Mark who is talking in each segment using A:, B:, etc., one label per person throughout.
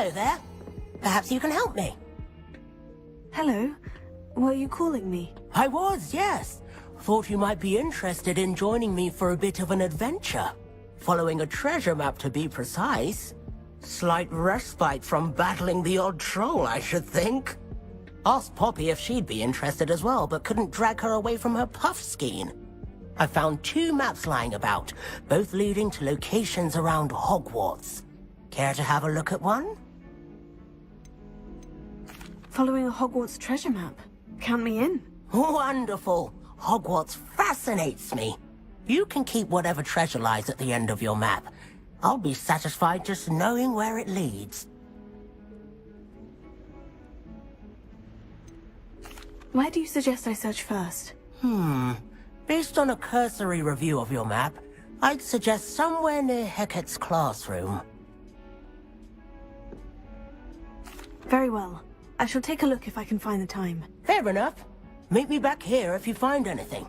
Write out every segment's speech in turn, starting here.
A: Hello there. Perhaps you can help me.
B: Hello. Were you calling me?
A: I was, yes. Thought you might be interested in joining me for a bit of an adventure. Following a treasure map, to be precise. Slight respite from battling the odd troll, I should think. Asked Poppy if she'd be interested as well, but couldn't drag her away from her puff skein. I found 2 maps lying about, both leading to locations around Hogwarts. Care to have a look at one?
B: Following a Hogwarts treasure map. Count me in.
A: Wonderful. Hogwarts fascinates me. You can keep whatever treasure lies at the end of your map. I'll be satisfied just knowing where it leads.
B: Where do you suggest I search first?
A: Based on a cursory review of your map, I'd suggest somewhere near Hecat's classroom.
B: Very well. I shall take a look if I can find the time.
A: Fair enough. Meet me back here if you find anything.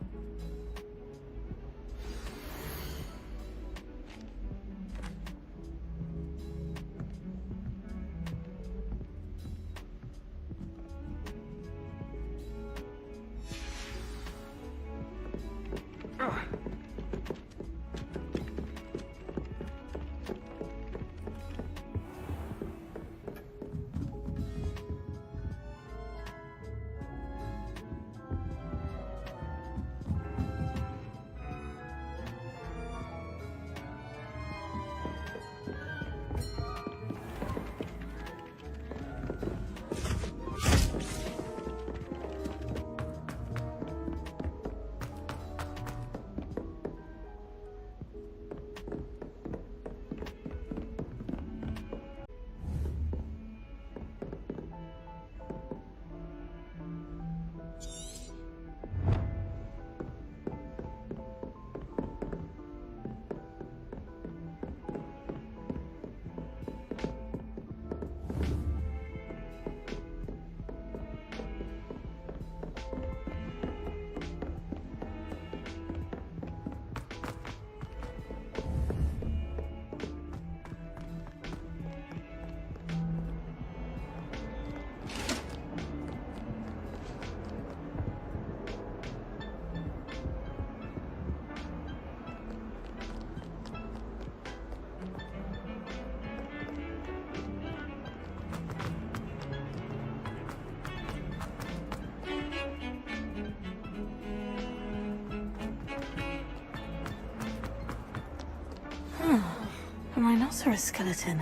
B: A rhinoceros skeleton.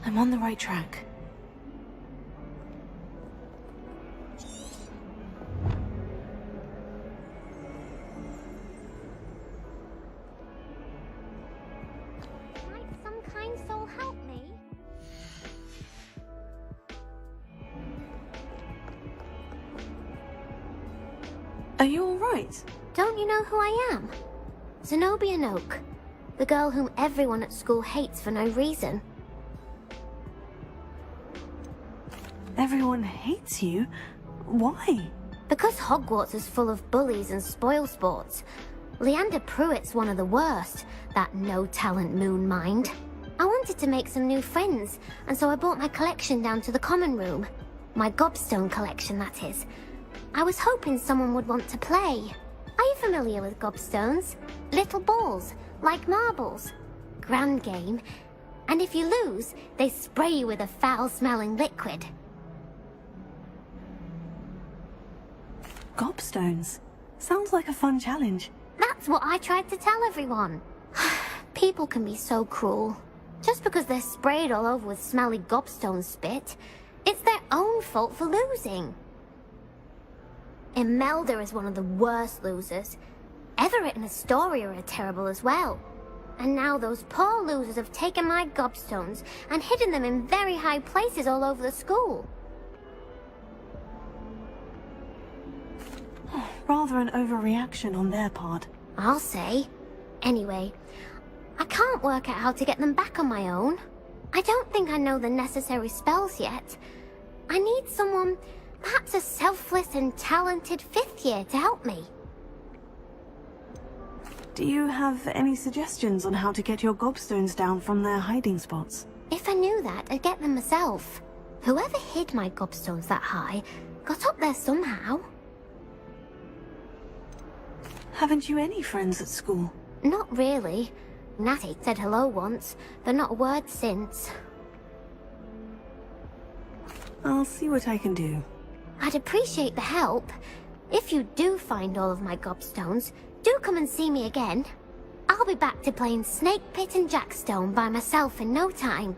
B: I'm on the right track.
C: Might some kind soul help me?
B: Are you all right?
C: Don't you know who I am? Zenobia Noak. The girl whom everyone at school hates for no reason.
B: Everyone hates you? Why?
C: Because Hogwarts is full of bullies and spoilsports. Leander Pruitt's one of the worst, that no-talent moon mind. I wanted to make some new friends, and so I brought my collection down to the common room. My gobstone collection, that is. I was hoping someone would want to play. Are you familiar with gobstones? Little balls, like marbles. Grand game. And if you lose, they spray you with a foul-smelling liquid.
B: Gobstones. Sounds like a fun challenge.
C: That's what I tried to tell everyone. People can be so cruel. Just because they're sprayed all over with smelly gobstone spit, it's their own fault for losing. Imelda is one of the worst losers. Everett and Astoria are terrible as well. And now those poor losers have taken my gobstones and hidden them in very high places all over the school.
B: Rather an overreaction on their part.
C: I'll say. Anyway, I can't work out how to get them back on my own. I don't think I know the necessary spells yet. I need someone, perhaps a selfless and talented 5th year to help me.
B: Do you have any suggestions on how to get your gobstones down from their hiding spots?
C: If I knew that, I'd get them myself. Whoever hid my gobstones that high got up there somehow.
B: Haven't you any friends at school?
C: Not really. Natty said hello once, but not a word since.
B: I'll see what I can do.
C: I'd appreciate the help. If you do find all of my gobstones, do come and see me again. I'll be back to playing Snake Pit and Jackstone by myself in no time.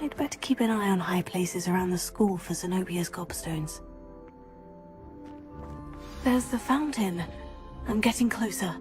B: I'd better keep an eye on high places around the school for Zenobia's gobstones. There's the fountain. I'm getting closer.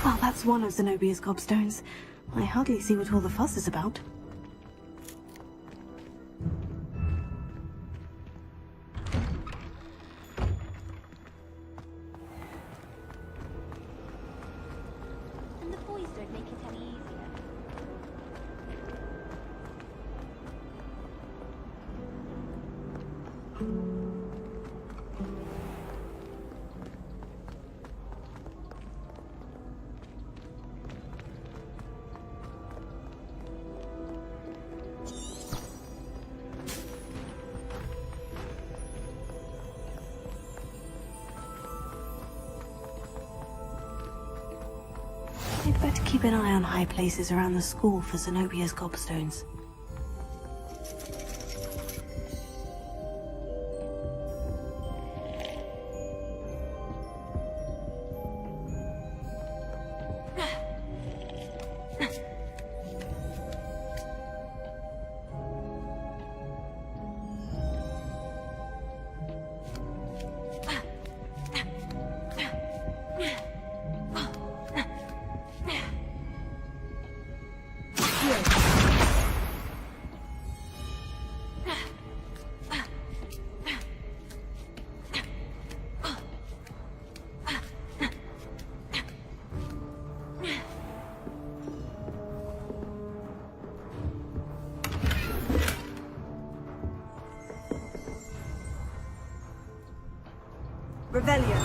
B: Well, that's one of Zenobia's gobstones. I hardly see what all the fuss is about.
C: And the boys don't make it any easier.
B: I'd better keep an eye on high places around the school for Zenobia's gobstones. Revelio.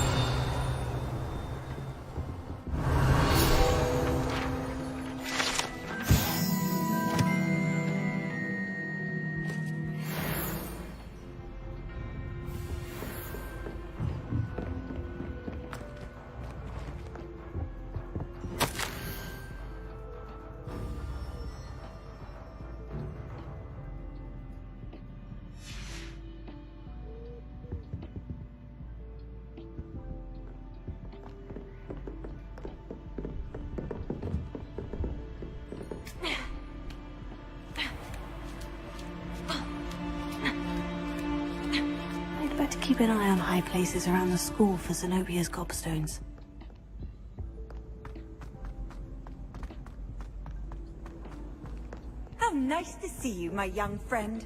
B: Better keep an eye on high places around the school for Zenobia's gobstones.
D: How nice to see you, my young friend.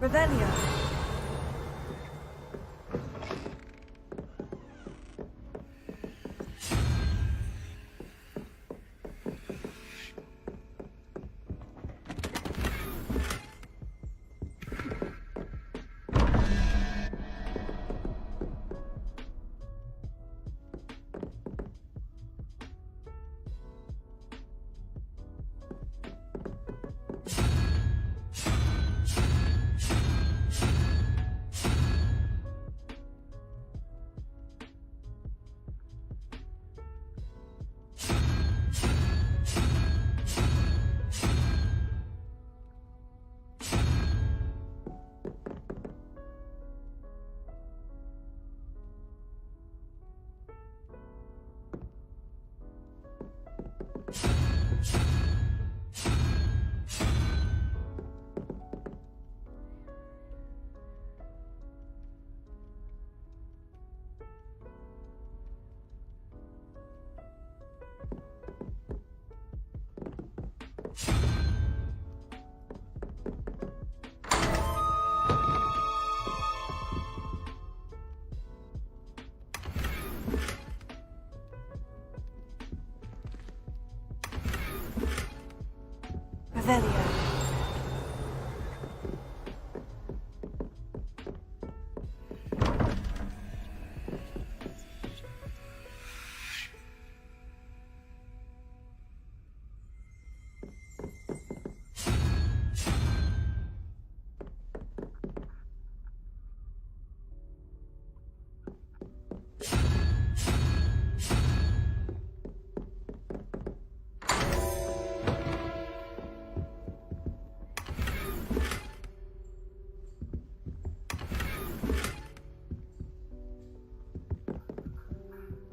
D: Revelio. Revelio.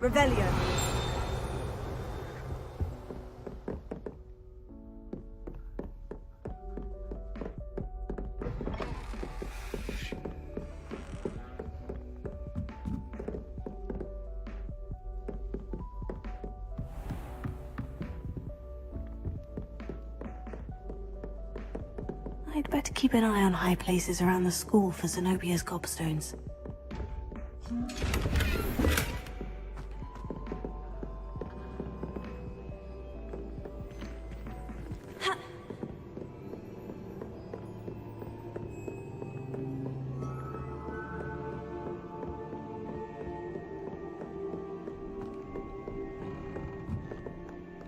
D: Revelio.
B: I'd better keep an eye on high places around the school for Zenobia's gobstones.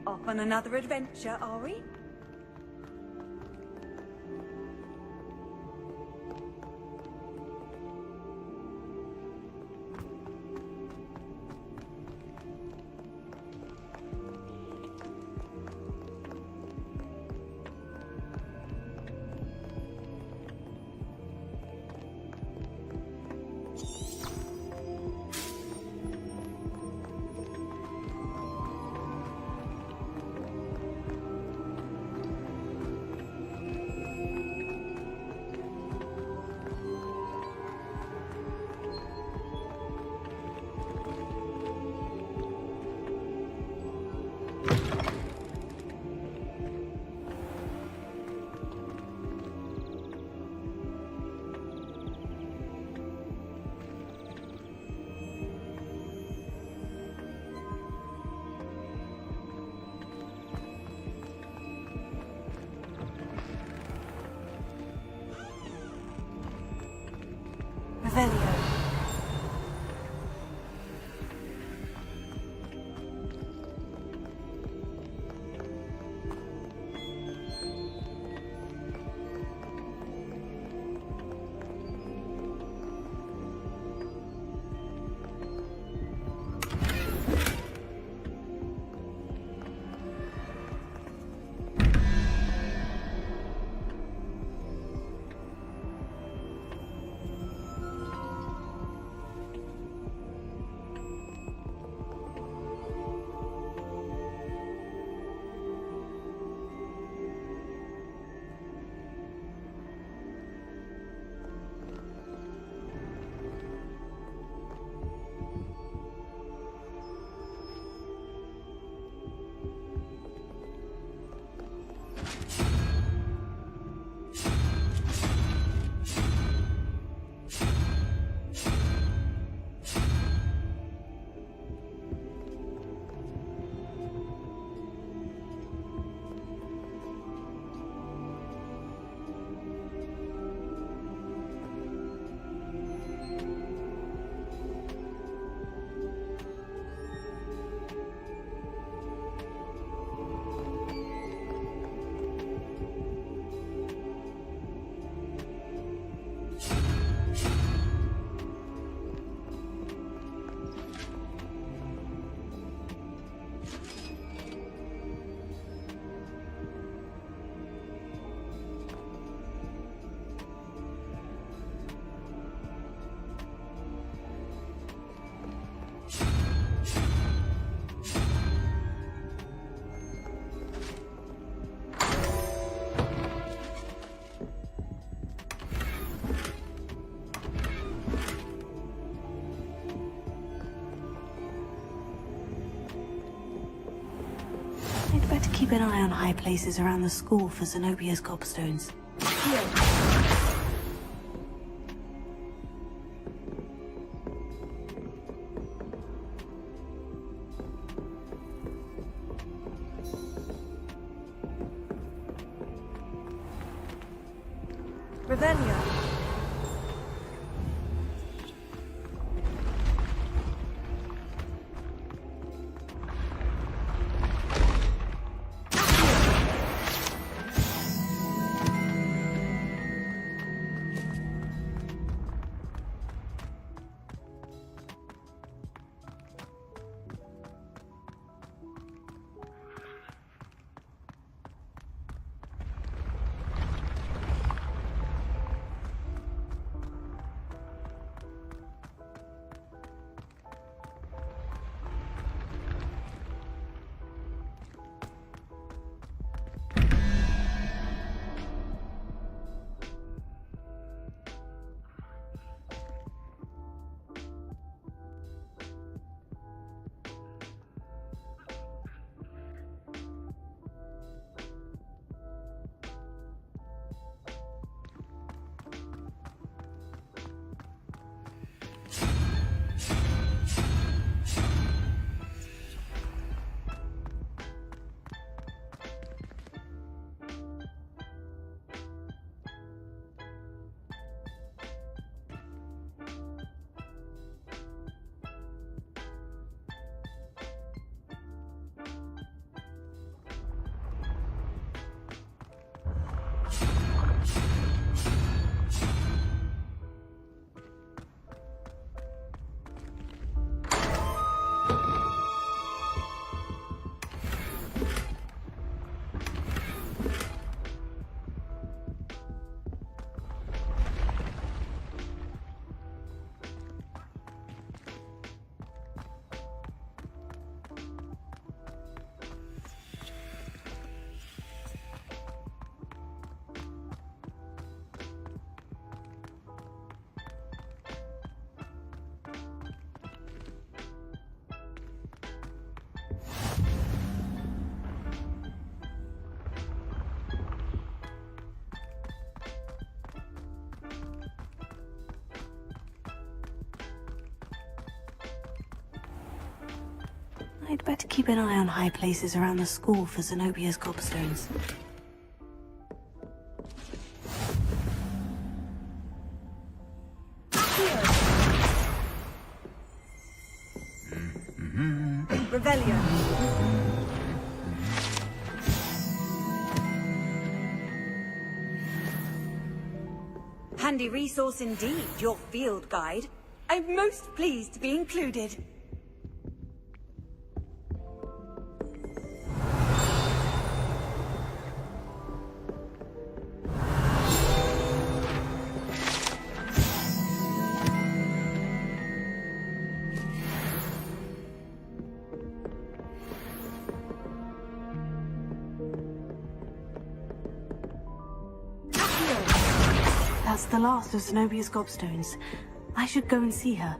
D: Off on another adventure, are we? Revelio.
B: keep an eye on high places around the school for Zenobia's gobstones.
D: Revelio.
B: I'd better keep an eye on high places around the school for Zenobia's gobstones.
D: Revelio. Handy resource indeed, your field guide. I'm most pleased to be included.
B: That's the last of Zenobia's gobstones. I should go and see her.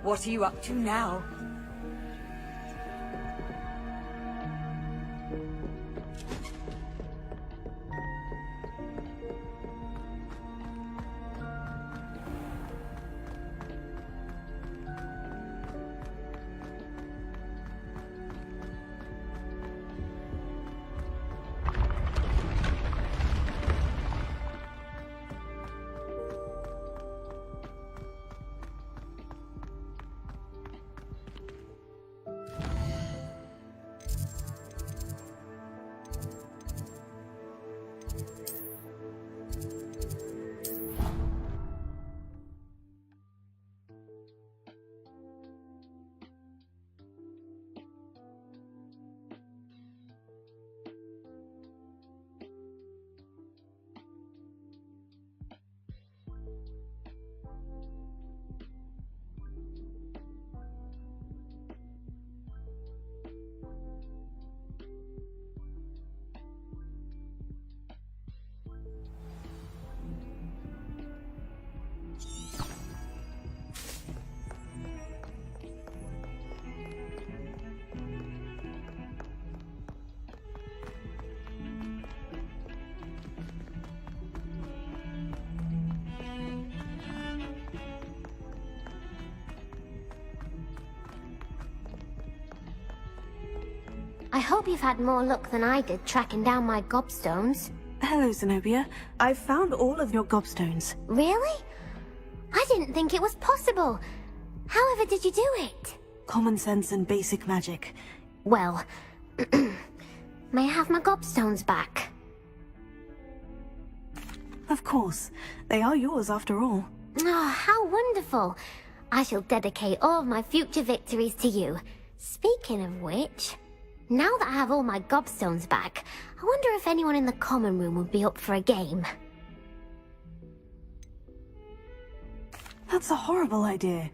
D: What are you up to now?
C: I hope you've had more luck than I did tracking down my gobstones.
B: Hello, Zenobia. I've found all of your gobstones.
C: Really? I didn't think it was possible. However did you do it?
B: Common sense and basic magic.
C: Well, may I have my gobstones back?
B: Of course. They are yours after all.
C: Oh, how wonderful. I shall dedicate all of my future victories to you. Speaking of which, now that I have all my gobstones back, I wonder if anyone in the common room would be up for a game.
B: That's a horrible idea.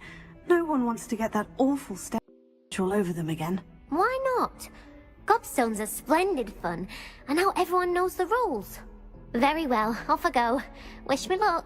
B: No one wants to get that awful stench all over them again.
C: Why not? Gobstones are splendid fun, and now everyone knows the rules. Very well, off I go. Wish me luck.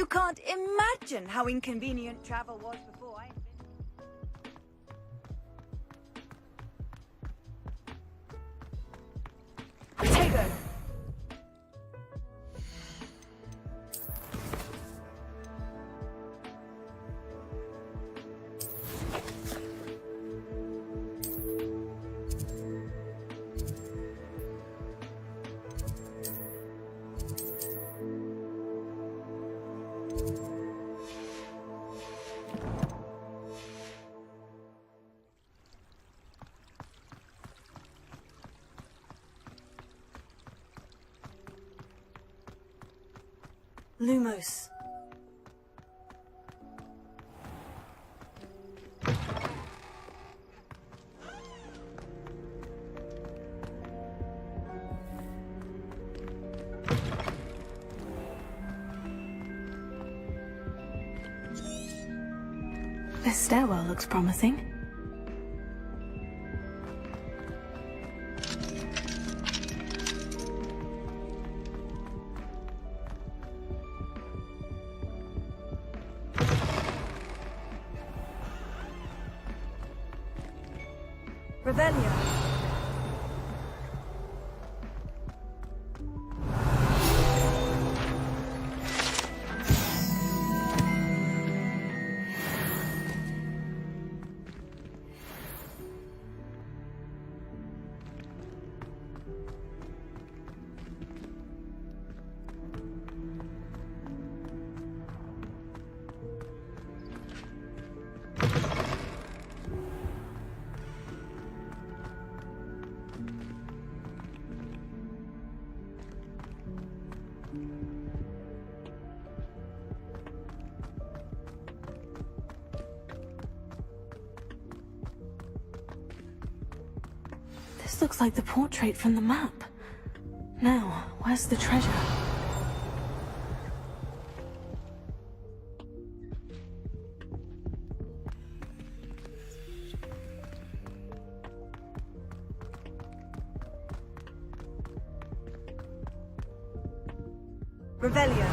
D: can't imagine how inconvenient travel was before I... Potato!
B: Lumos. This stairwell looks promising.
D: Revelio.
B: This looks like the portrait from the map. Now, where's the treasure?
D: Revelio.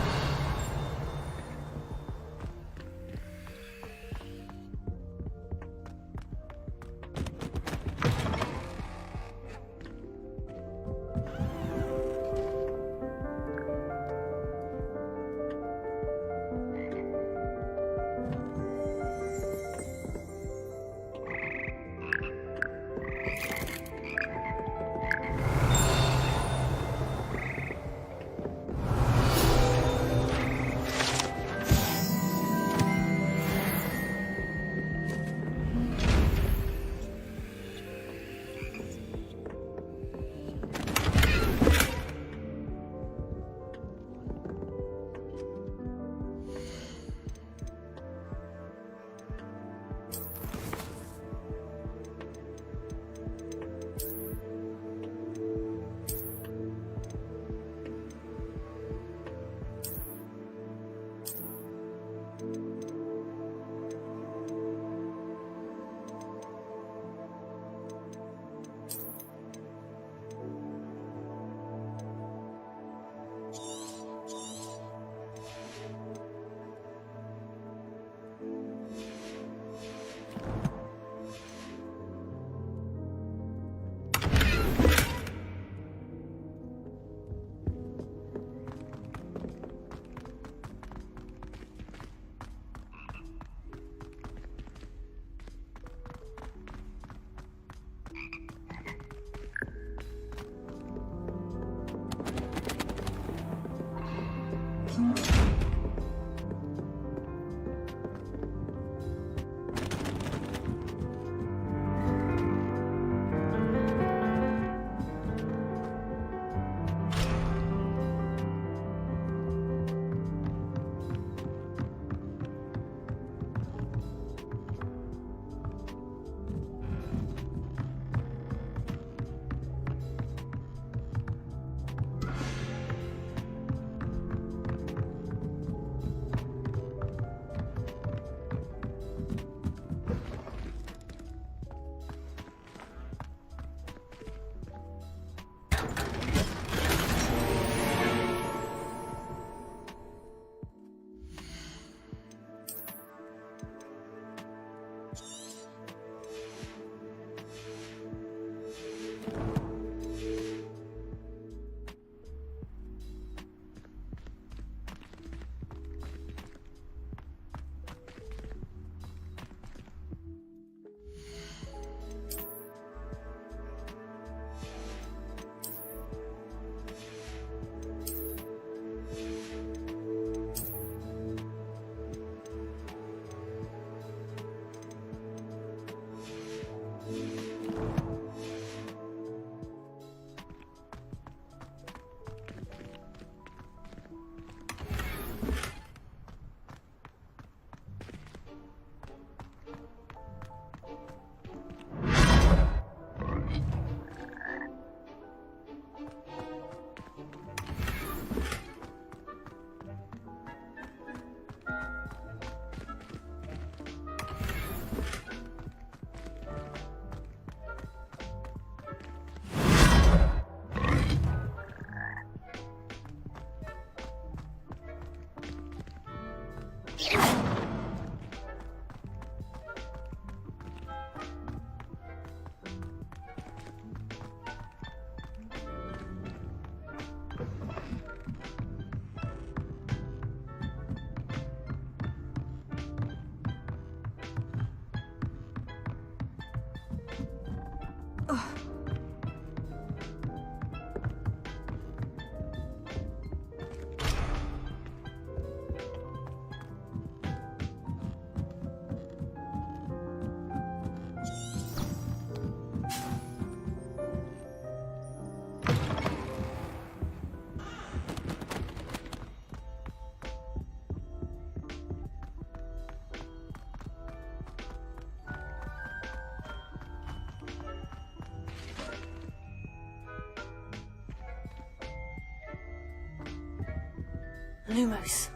B: Lumos.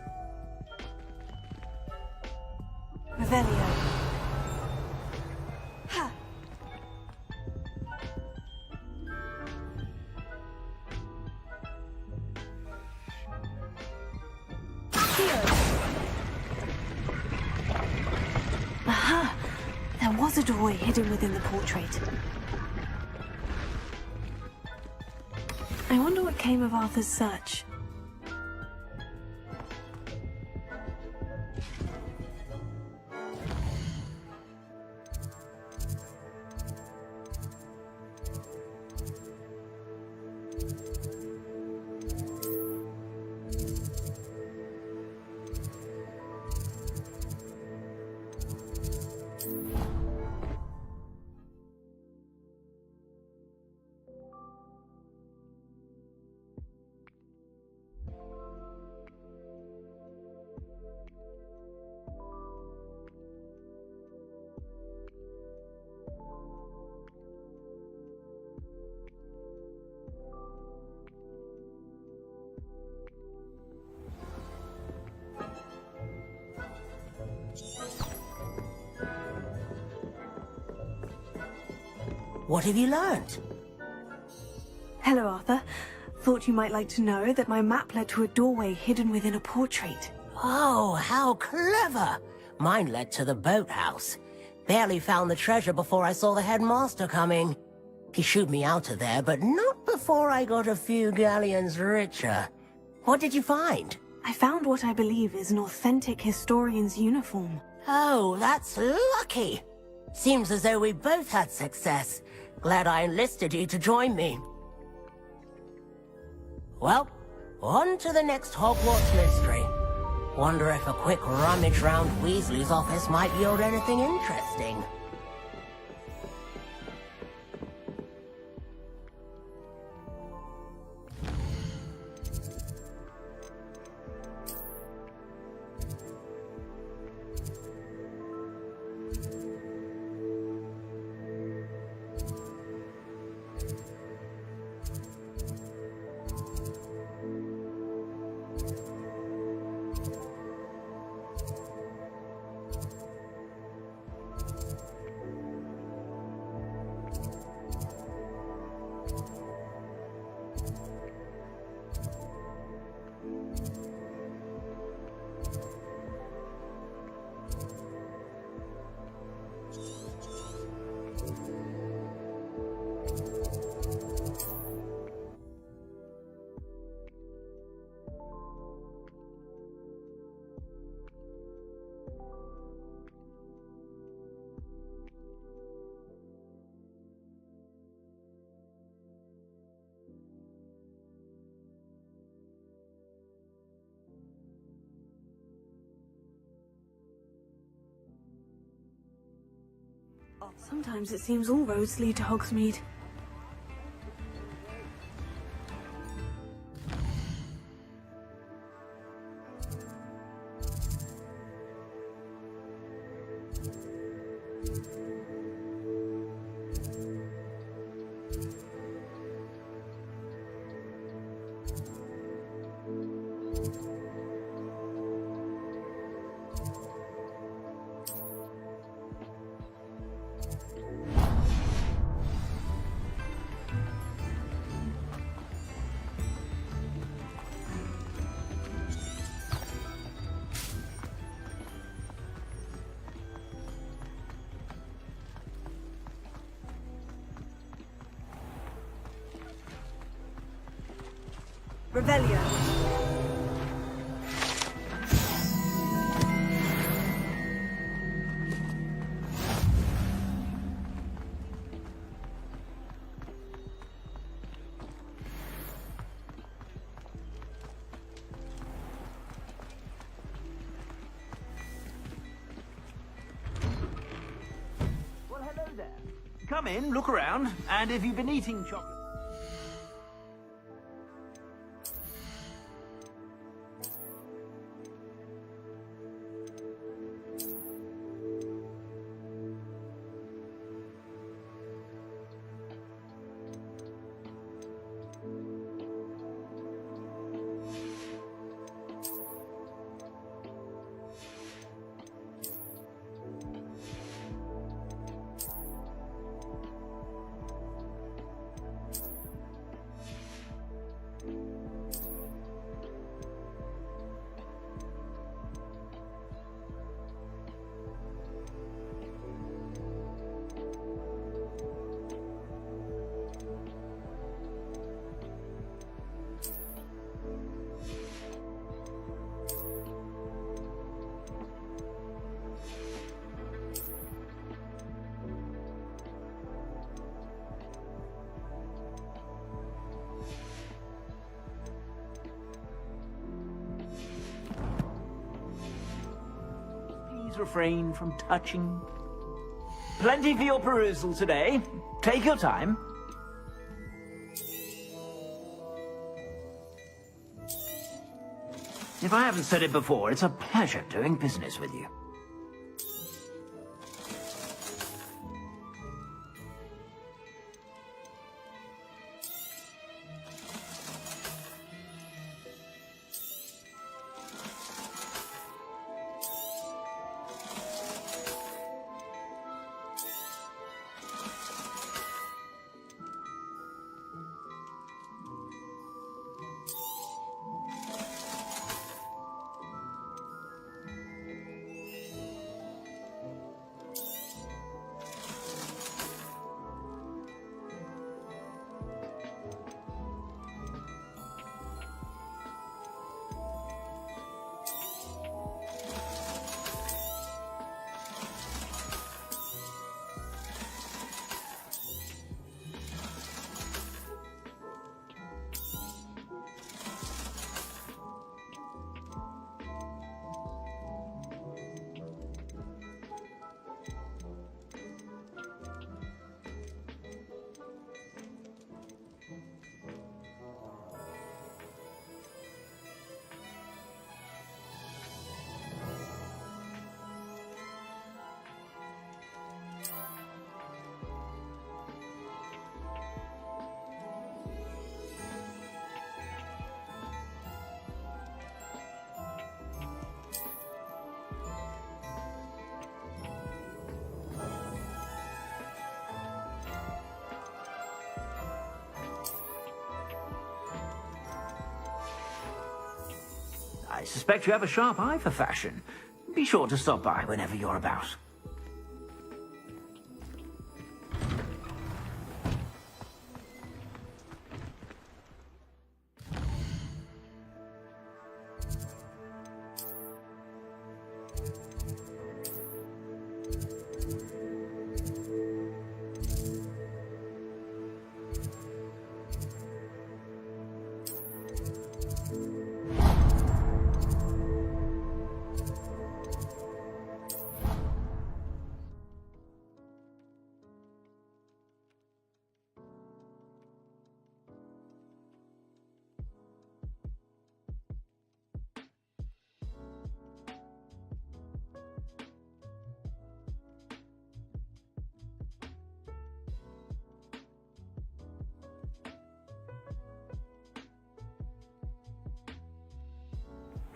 B: Revelio. Ha! Aha! There was a doorway hidden within the portrait. I wonder what came of Arthur's search.
A: What have you learned?
B: Hello, Arthur. Thought you might like to know that my map led to a doorway hidden within a portrait.
A: Oh, how clever! Mine led to the boathouse. Barely found the treasure before I saw the headmaster coming. He shooed me out of there, but not before I got a few galleons richer. What did you find?
B: I found what I believe is an authentic historian's uniform.
A: Oh, that's lucky. Seems as though we both had success. Glad I enlisted you to join me. Well, on to the next Hogwarts mystery. Wonder if a quick rummage round Weasley's office might yield anything interesting.
B: Sometimes it seems all roads lead to Hogsmeade.
D: Revelio.
E: Well, hello there. Come in, look around, and if you've been eating chocolate... refrain from touching. Plenty for your perusal today. Take your time. If I haven't said it before, it's a pleasure doing business with you. I suspect you have a sharp eye for fashion. Be sure to stop by whenever you're about.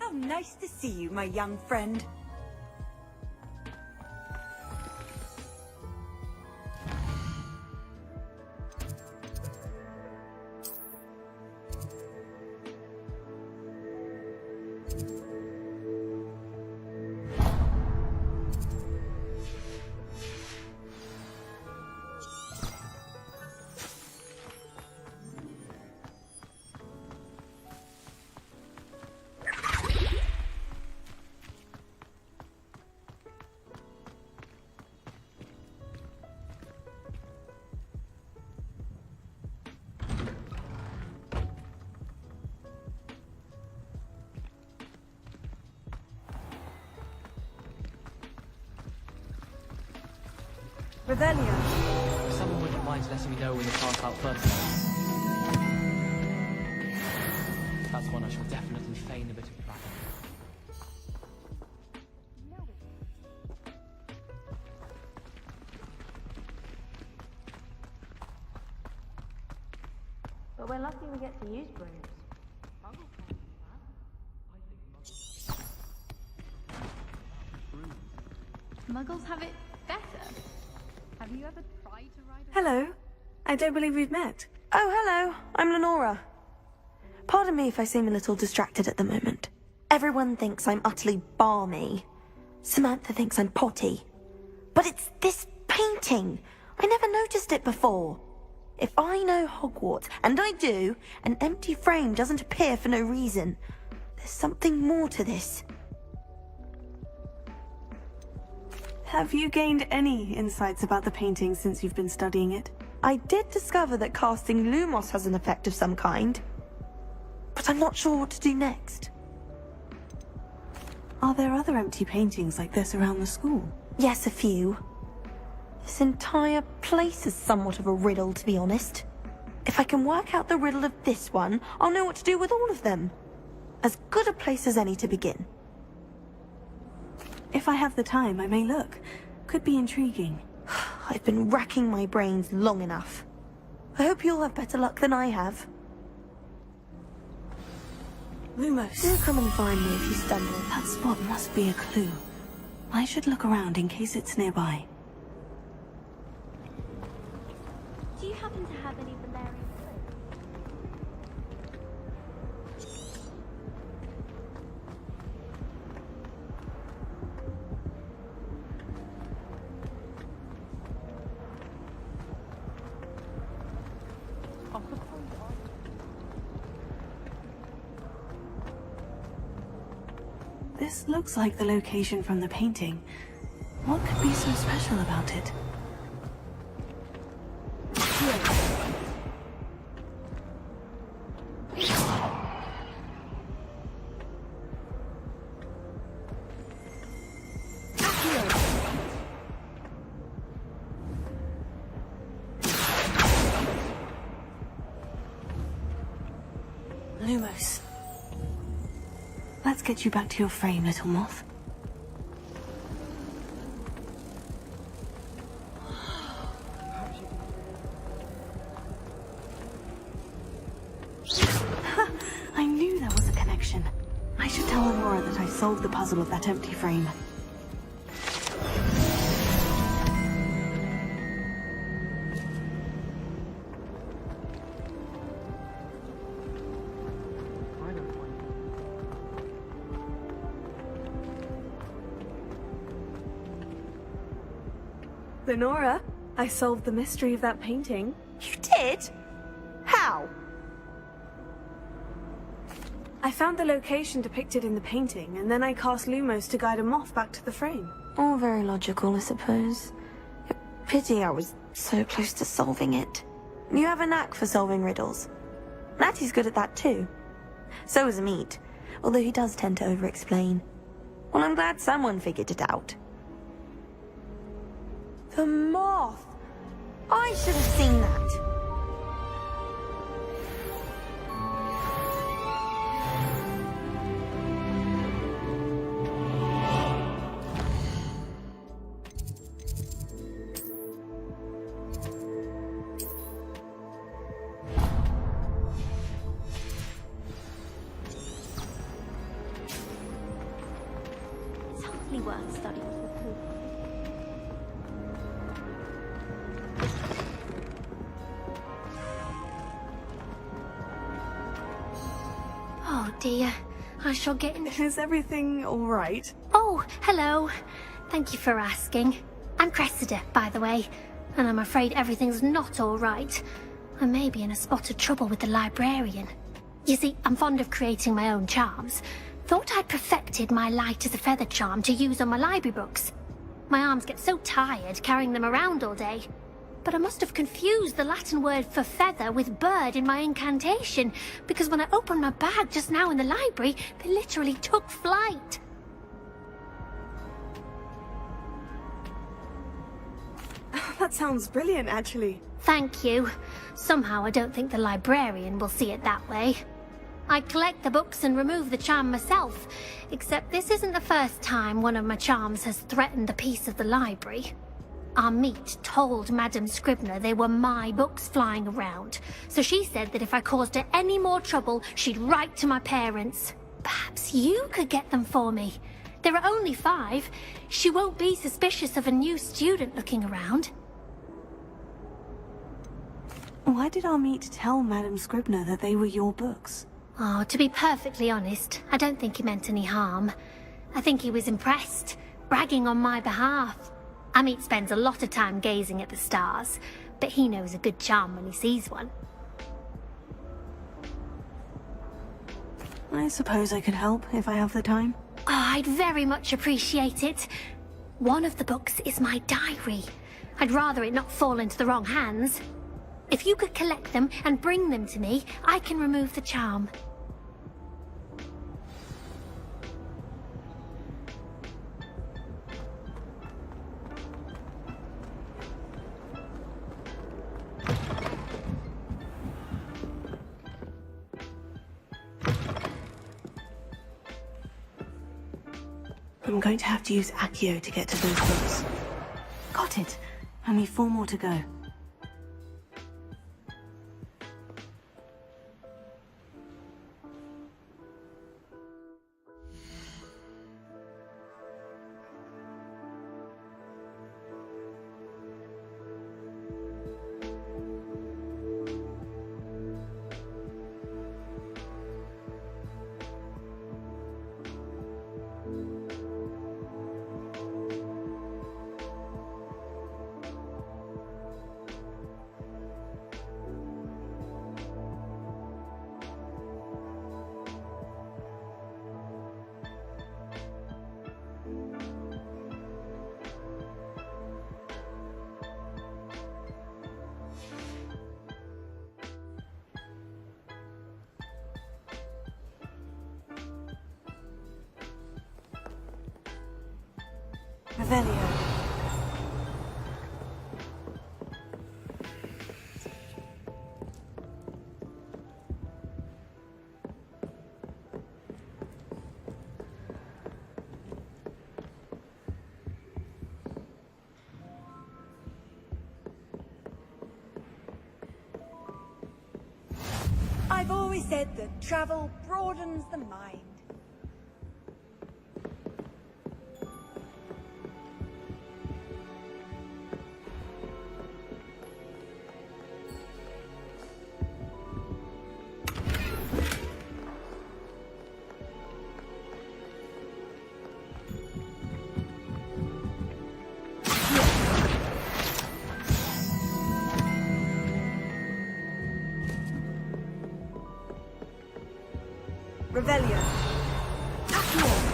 D: How nice to see you, my young friend.
B: Revelio.
F: If someone wouldn't mind letting me know when the pass out first. That's one I shall definitely feign a bit of pride.
B: But we're lucky we get to use brooms.
G: Muggles have it better. Have you ever tried to ride a...
B: Hello. I don't believe we've met.
H: Oh, hello. I'm Lenora. Pardon me if I seem a little distracted at the moment. Everyone thinks I'm utterly balmy. Samantha thinks I'm potty. But it's this painting. I never noticed it before. If I know Hogwarts, and I do, an empty frame doesn't appear for no reason. There's something more to this.
B: Have you gained any insights about the painting since you've been studying it?
H: I did discover that casting Lumos has an effect of some kind. But I'm not sure what to do next.
B: Are there other empty paintings like this around the school?
H: Yes, a few. This entire place is somewhat of a riddle, to be honest. If I can work out the riddle of this one, I'll know what to do with all of them. As good a place as any to begin.
B: If I have the time, I may look. Could be intriguing.
H: I've been racking my brains long enough. I hope you'll have better luck than I have.
B: Lumos.
H: Do come and find me if you stumble.
B: That spot must be a clue. I should look around in case it's nearby.
G: Do you happen to have any Valerian
B: This looks like the location from the painting. What could be so special about it? Lumos. Let's get you back to your frame, little moth. I knew there was a connection. I should tell Aurora that I solved the puzzle of that empty frame. Lenora, I solved the mystery of that painting.
H: You did? How?
B: I found the location depicted in the painting, and then I cast Lumos to guide a moth back to the frame.
H: All very logical, I suppose. A pity I was so close to solving it. You have a knack for solving riddles. Natty's good at that too. So is Meat, although he does tend to over-explain. Well, I'm glad someone figured it out. The moth! I should have seen that.
G: It's hardly worth studying for food.
C: Oh dear, I shall get in...
B: Is everything all right?
C: Oh, hello. Thank you for asking. I'm Cressida, by the way, and I'm afraid everything's not all right. I may be in a spot of trouble with the librarian. You see, I'm fond of creating my own charms. Thought I'd perfected my light as a feather charm to use on my library books. My arms get so tired carrying them around all day. But I must have confused the Latin word for feather with bird in my incantation, because when I opened my bag just now in the library, they literally took flight.
B: That sounds brilliant, actually.
C: Thank you. Somehow I don't think the librarian will see it that way. I collect the books and remove the charm myself, except this isn't the first time one of my charms has threatened the peace of the library. Our meet told Madame Scribner they were my books flying around, so she said that if I caused her any more trouble, she'd write to my parents. Perhaps you could get them for me. There are only 5. She won't be suspicious of a new student looking around.
B: Why did our meet tell Madame Scribner that they were your books?
C: Oh, to be perfectly honest, I don't think he meant any harm. I think he was impressed, bragging on my behalf. Amit spends a lot of time gazing at the stars, but he knows a good charm when he sees one.
B: I suppose I could help if I have the time.
C: Oh, I'd very much appreciate it. One of the books is my diary. I'd rather it not fall into the wrong hands. If you could collect them and bring them to me, I can remove the charm.
B: I'm going to have to use Accio to get to those books. Got it. Only 4 more to go. Revelio.
D: I've always said that travel broadens the mind. Revelio. Accio.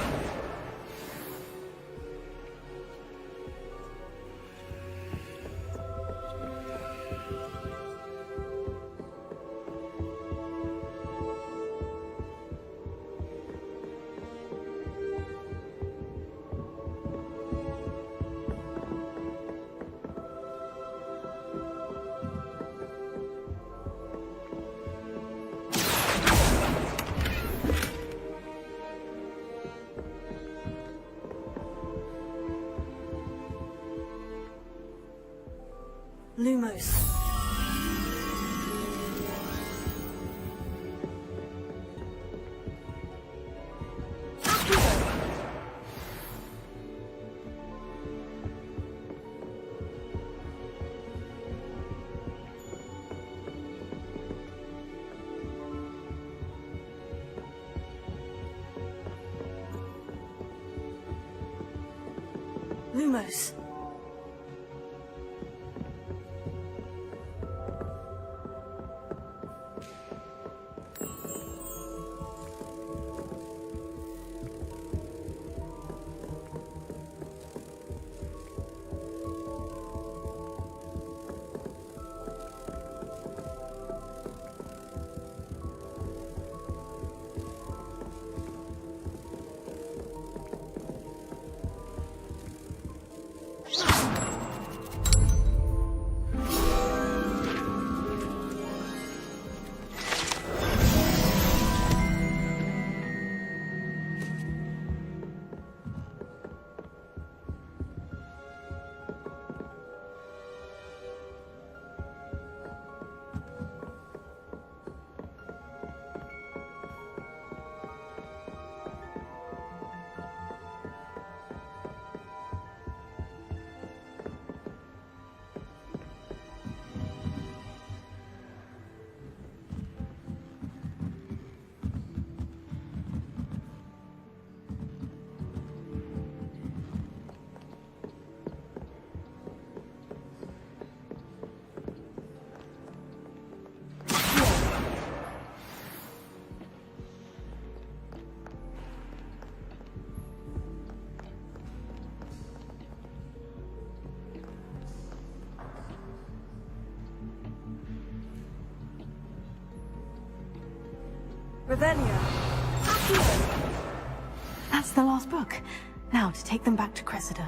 B: Lumos. Lumos. Revelio. That's the last book. Now to take them back to Cressida.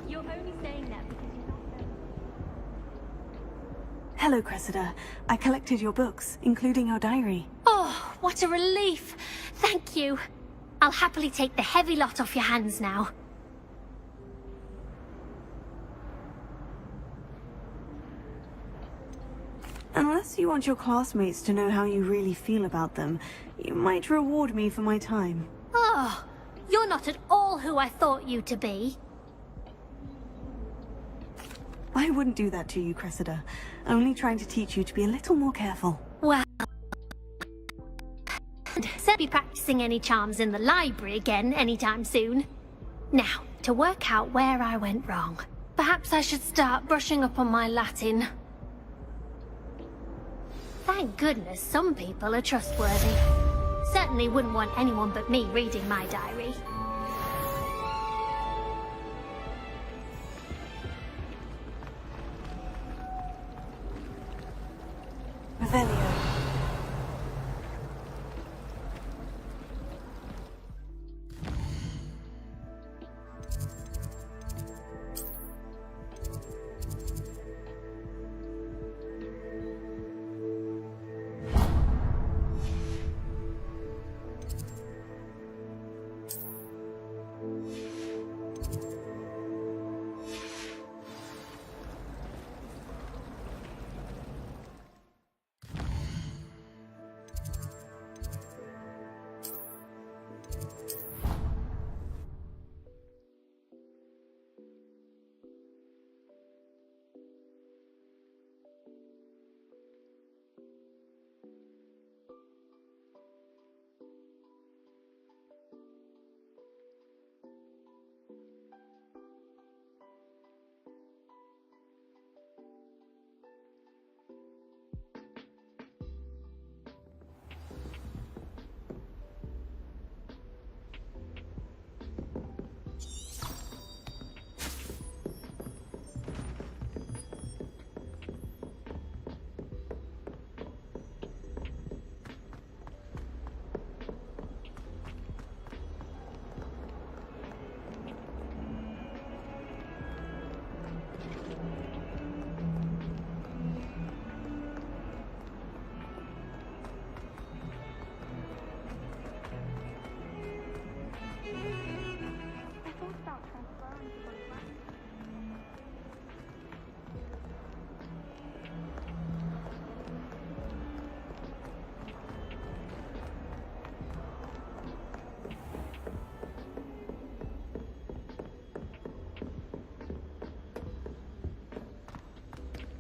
G: You're only saying that because you're not very...
B: Hello, Cressida. I collected your books, including your diary.
C: Oh, what a relief. Thank you. I'll happily take the heavy lot off your hands now.
B: Unless you want your classmates to know how you really feel about them, you might reward me for my time.
C: Oh, you're not at all who I thought you to be.
B: I wouldn't do that to you, Cressida. Only trying to teach you to be a little more careful.
C: Well... Won't be practicing any charms in the library again anytime soon. Now, to work out where I went wrong. Perhaps I should start brushing up on my Latin. Thank goodness some people are trustworthy. Certainly wouldn't want anyone but me reading my diary.
B: Revelio.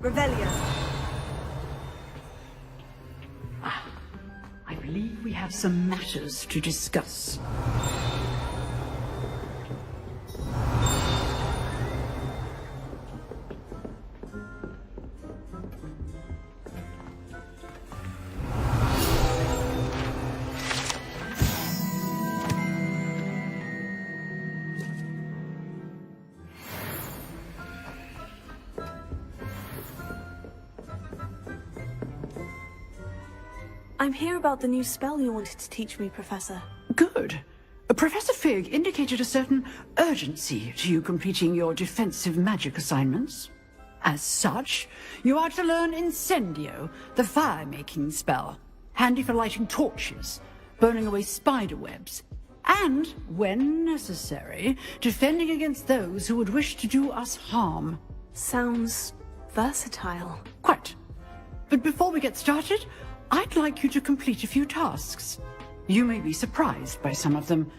B: Revelio.
I: I believe we have some matters to discuss.
B: I'm here about the new spell you wanted to teach me, Professor.
I: Good. Professor Fig indicated a certain urgency to you completing your defensive magic assignments. As such, you are to learn Incendio, the fire-making spell, handy for lighting torches, burning away spider webs, and, when necessary, defending against those who would wish to do us harm.
B: Sounds versatile.
I: Quite. But before we get started, I'd like you to complete a few tasks. You may be surprised by some of them.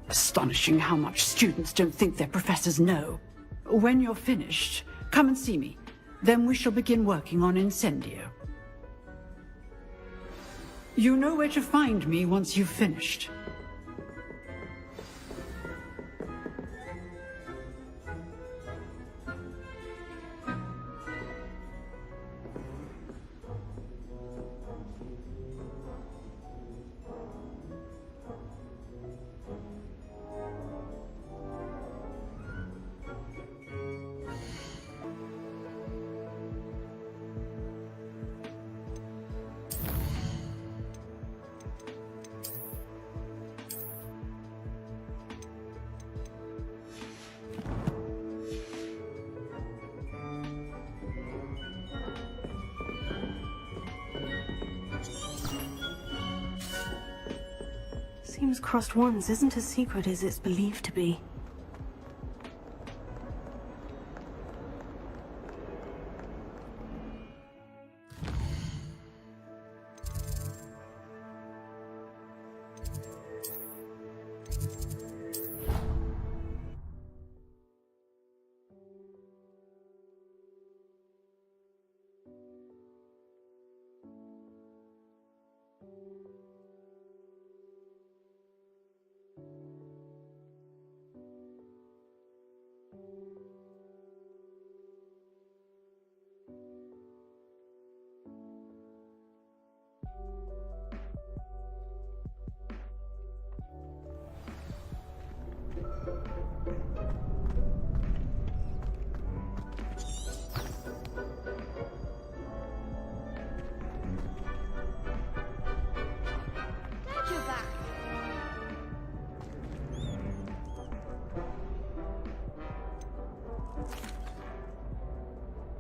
I: Astonishing how much students don't think their professors know. When you're finished, come and see me. Then we shall begin working on Incendio. You know where to find me once you've finished.
B: seems crossed wands isn't as secret as it's believed to be.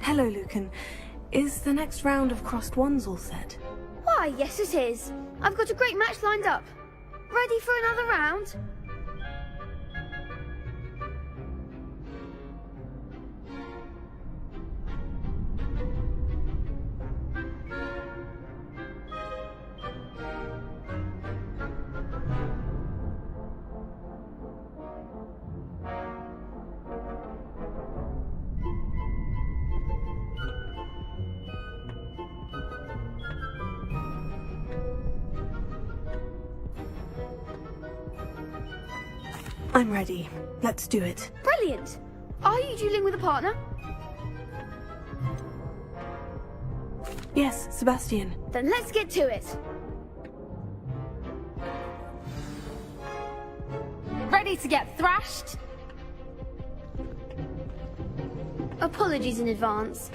B: Hello, Lucan. Is the next round of crossed wands all set?
J: Why, yes it is. I've got a great match lined up. Ready for another round?
B: I'm ready. Let's do it.
J: Brilliant! Are you dueling with a partner?
B: Yes, Sebastian.
J: Then let's get to it. Ready to get thrashed? Apologies in advance.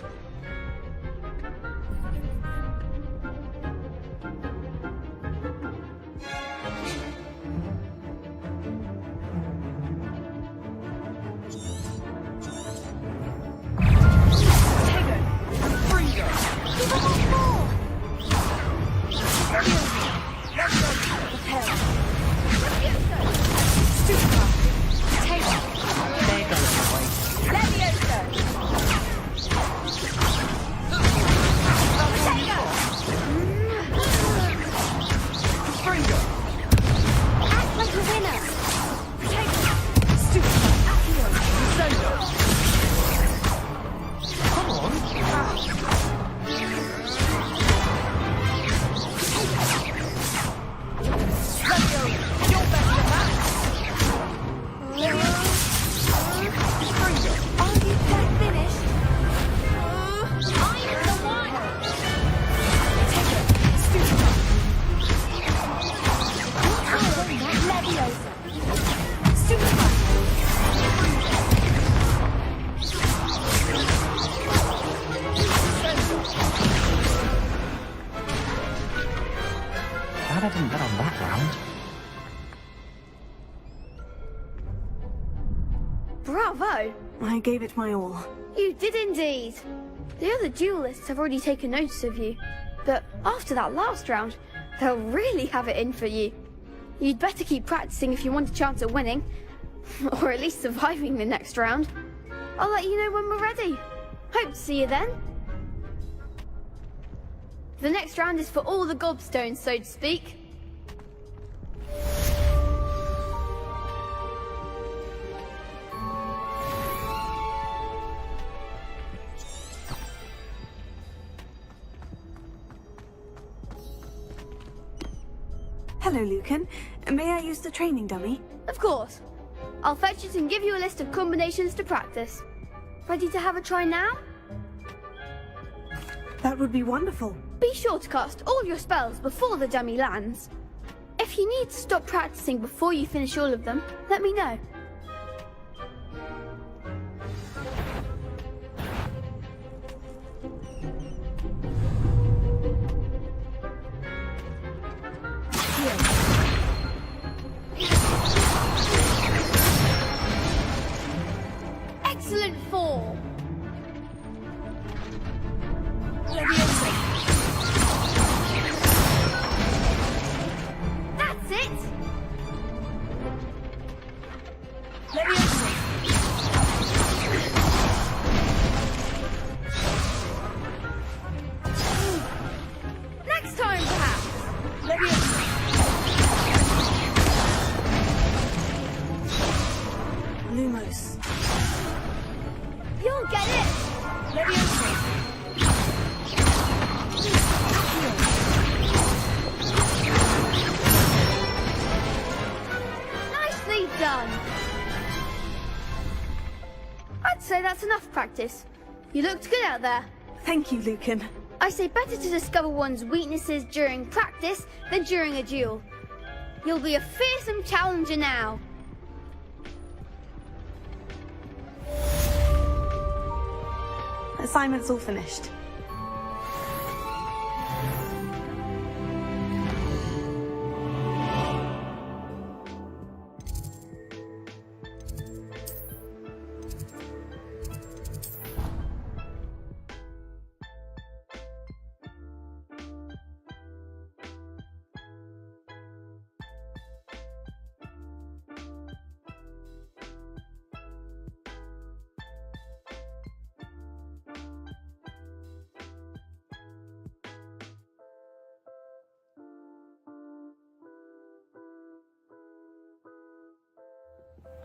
F: Glad I didn't bet on that round.
J: Bravo!
B: I gave it my all.
J: You did indeed. The other duelists have already taken notice of you, but after that last round, they'll really have it in for you. You'd better keep practicing if you want a chance at winning, or at least surviving the next round. I'll let you know when we're ready. Hope to see you then. The next round is for all the gobstones, so to speak.
B: Hello, Lucan. May I use the training dummy?
J: Of course. I'll fetch it and give you a list of combinations to practice. Ready to have a try now?
B: That would be wonderful.
J: Be sure to cast all your spells before the dummy lands. If you need to stop practicing before you finish all of them, let me know. Excellent form! That's it! That's enough practice. You looked good out there.
B: Thank you, Lucan.
J: I say better to discover one's weaknesses during practice than during a duel. You'll be a fearsome challenger now.
B: Assignment's all finished.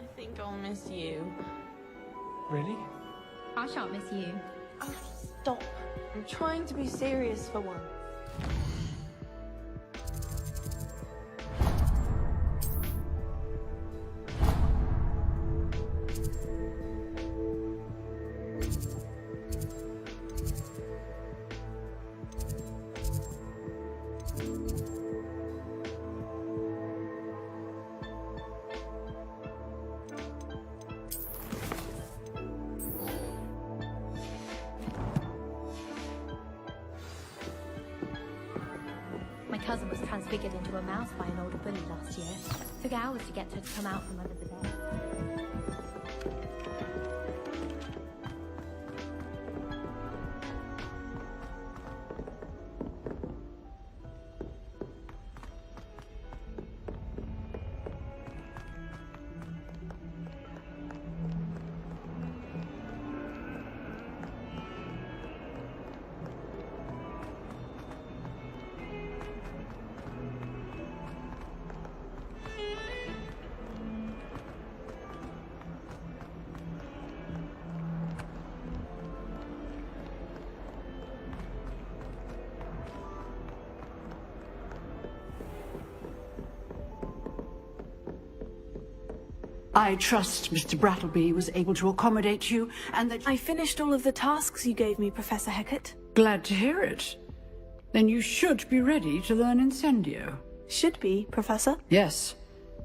K: I think I'll miss you.
F: Really?
G: I shan't miss you.
K: Oh, stop. I'm trying to be serious for once.
G: My cousin was transfigured into a mouse by an older bully last year. Took hours to get her to come out from under the bed.
I: I trust Mr. Brattleby was able to accommodate you, and that...
B: I finished all of the tasks you gave me, Professor Hecat.
I: Glad to hear it. Then you should be ready to learn Incendio.
B: Should be, Professor.
I: Yes.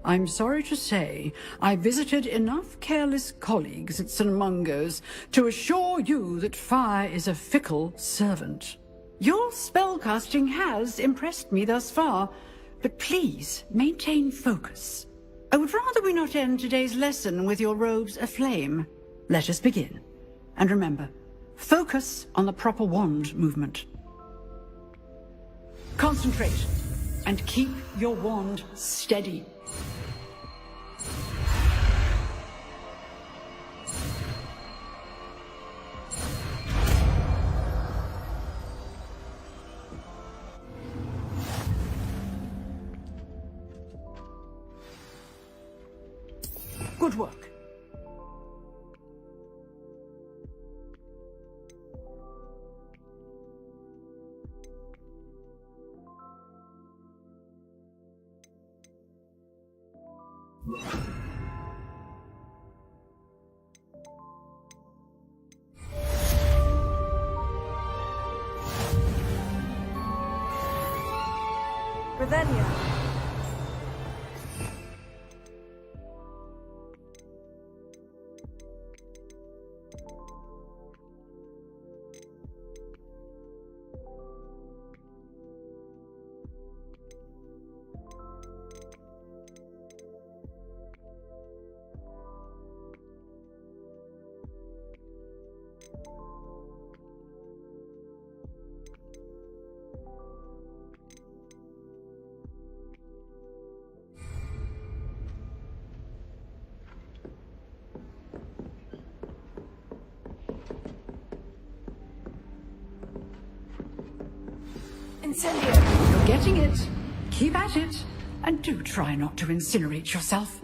I: I'm sorry to say, I visited enough careless colleagues at St. Mungo's to assure you that fire is a fickle servant. Your spellcasting has impressed me thus far, but please maintain focus. I would rather we not end today's lesson with your robes aflame. Let us begin. And remember, focus on the proper wand movement. Concentrate, and keep your wand steady. Good work.
B: Revelia. Incendio.
I: You're getting it. Keep at it. And do try not to incinerate yourself.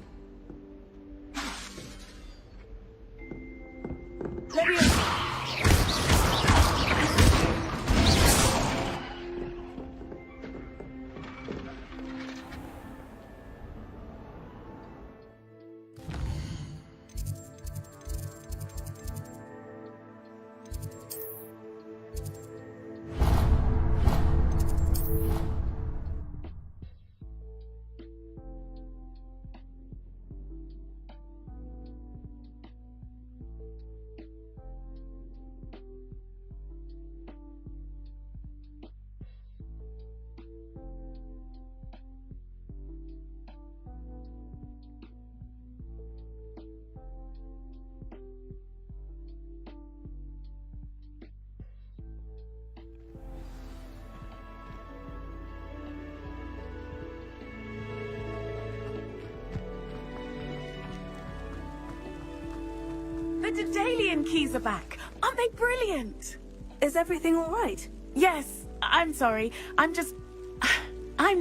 L: Daedalian keys are back. Aren't they brilliant?
B: Is everything all right?
L: Yes, I'm sorry. I'm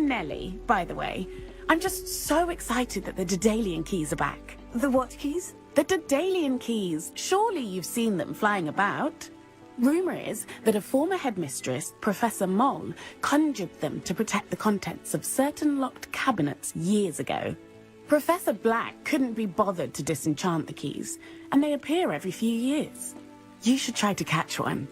L: Nellie, by the way. I'm just so excited that the Daedalian keys are back.
B: The what keys?
L: The Daedalian keys. Surely you've seen them flying about. Rumour is that a former headmistress, Professor Moll, conjured them to protect the contents of certain locked cabinets years ago. Professor Black couldn't be bothered to disenchant the keys, and they appear every few years. You should try to catch one.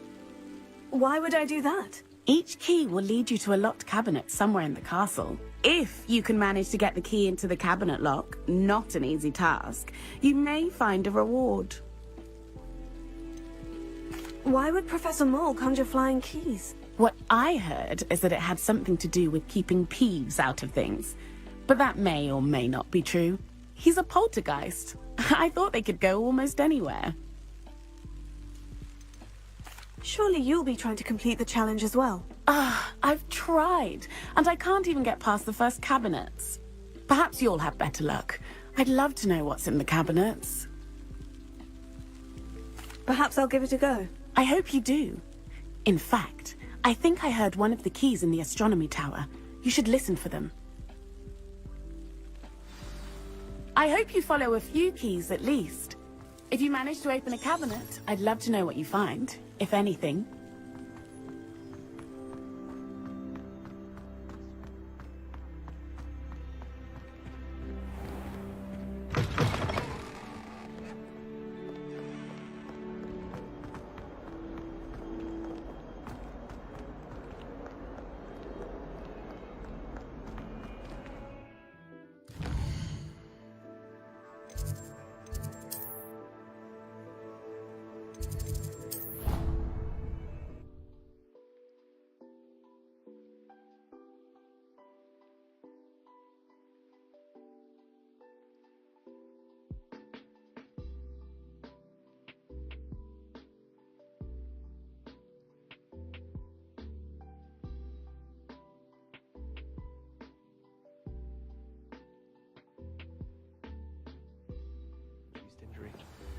B: Why would I do that?
L: Each key will lead you to a locked cabinet somewhere in the castle. If you can manage to get the key into the cabinet lock, not an easy task, you may find a reward.
B: Why would Professor Moll conjure flying keys?
L: What I heard is that it had something to do with keeping Peeves out of things. But that may or may not be true. He's a poltergeist. I thought they could go almost anywhere.
B: Surely you'll be trying to complete the challenge as well.
L: I've tried, and I can't even get past the first cabinets. Perhaps you'll have better luck. I'd love to know what's in the cabinets.
B: Perhaps I'll give it a go.
L: I hope you do. In fact, I think I heard one of the keys in the astronomy tower. You should listen for them. I hope you follow a few keys at least. If you manage to open a cabinet, I'd love to know what you find, if anything.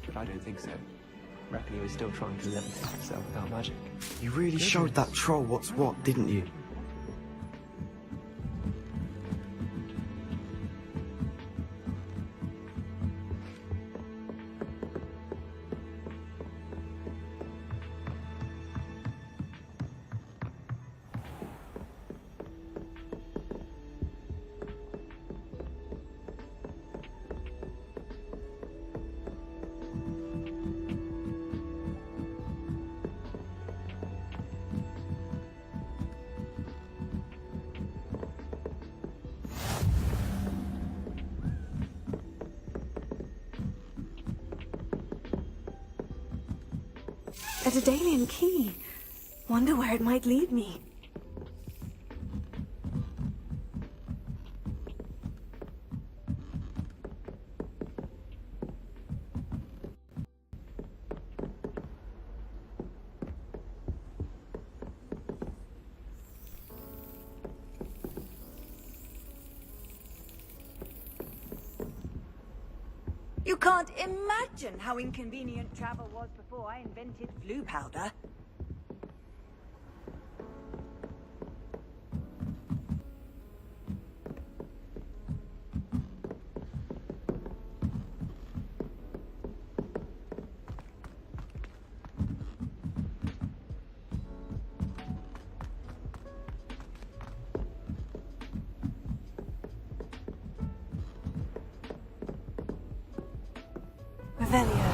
F: But I don't think so. Reckon he was still trying to levitate himself without magic.
M: You really showed that troll what's what, didn't you?
B: A Daedalian key. Wonder where it might lead me.
D: You can't imagine how inconvenient travel was before I invented blue powder.
B: Revelio.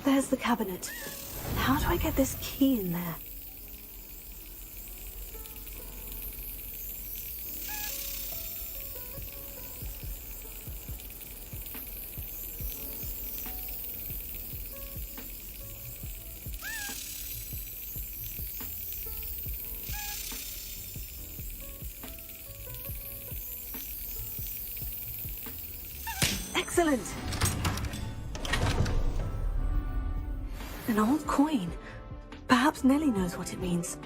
B: There's the cabinet. How do I get this key in there? Excellent. An old coin. Perhaps Nellie knows what it means.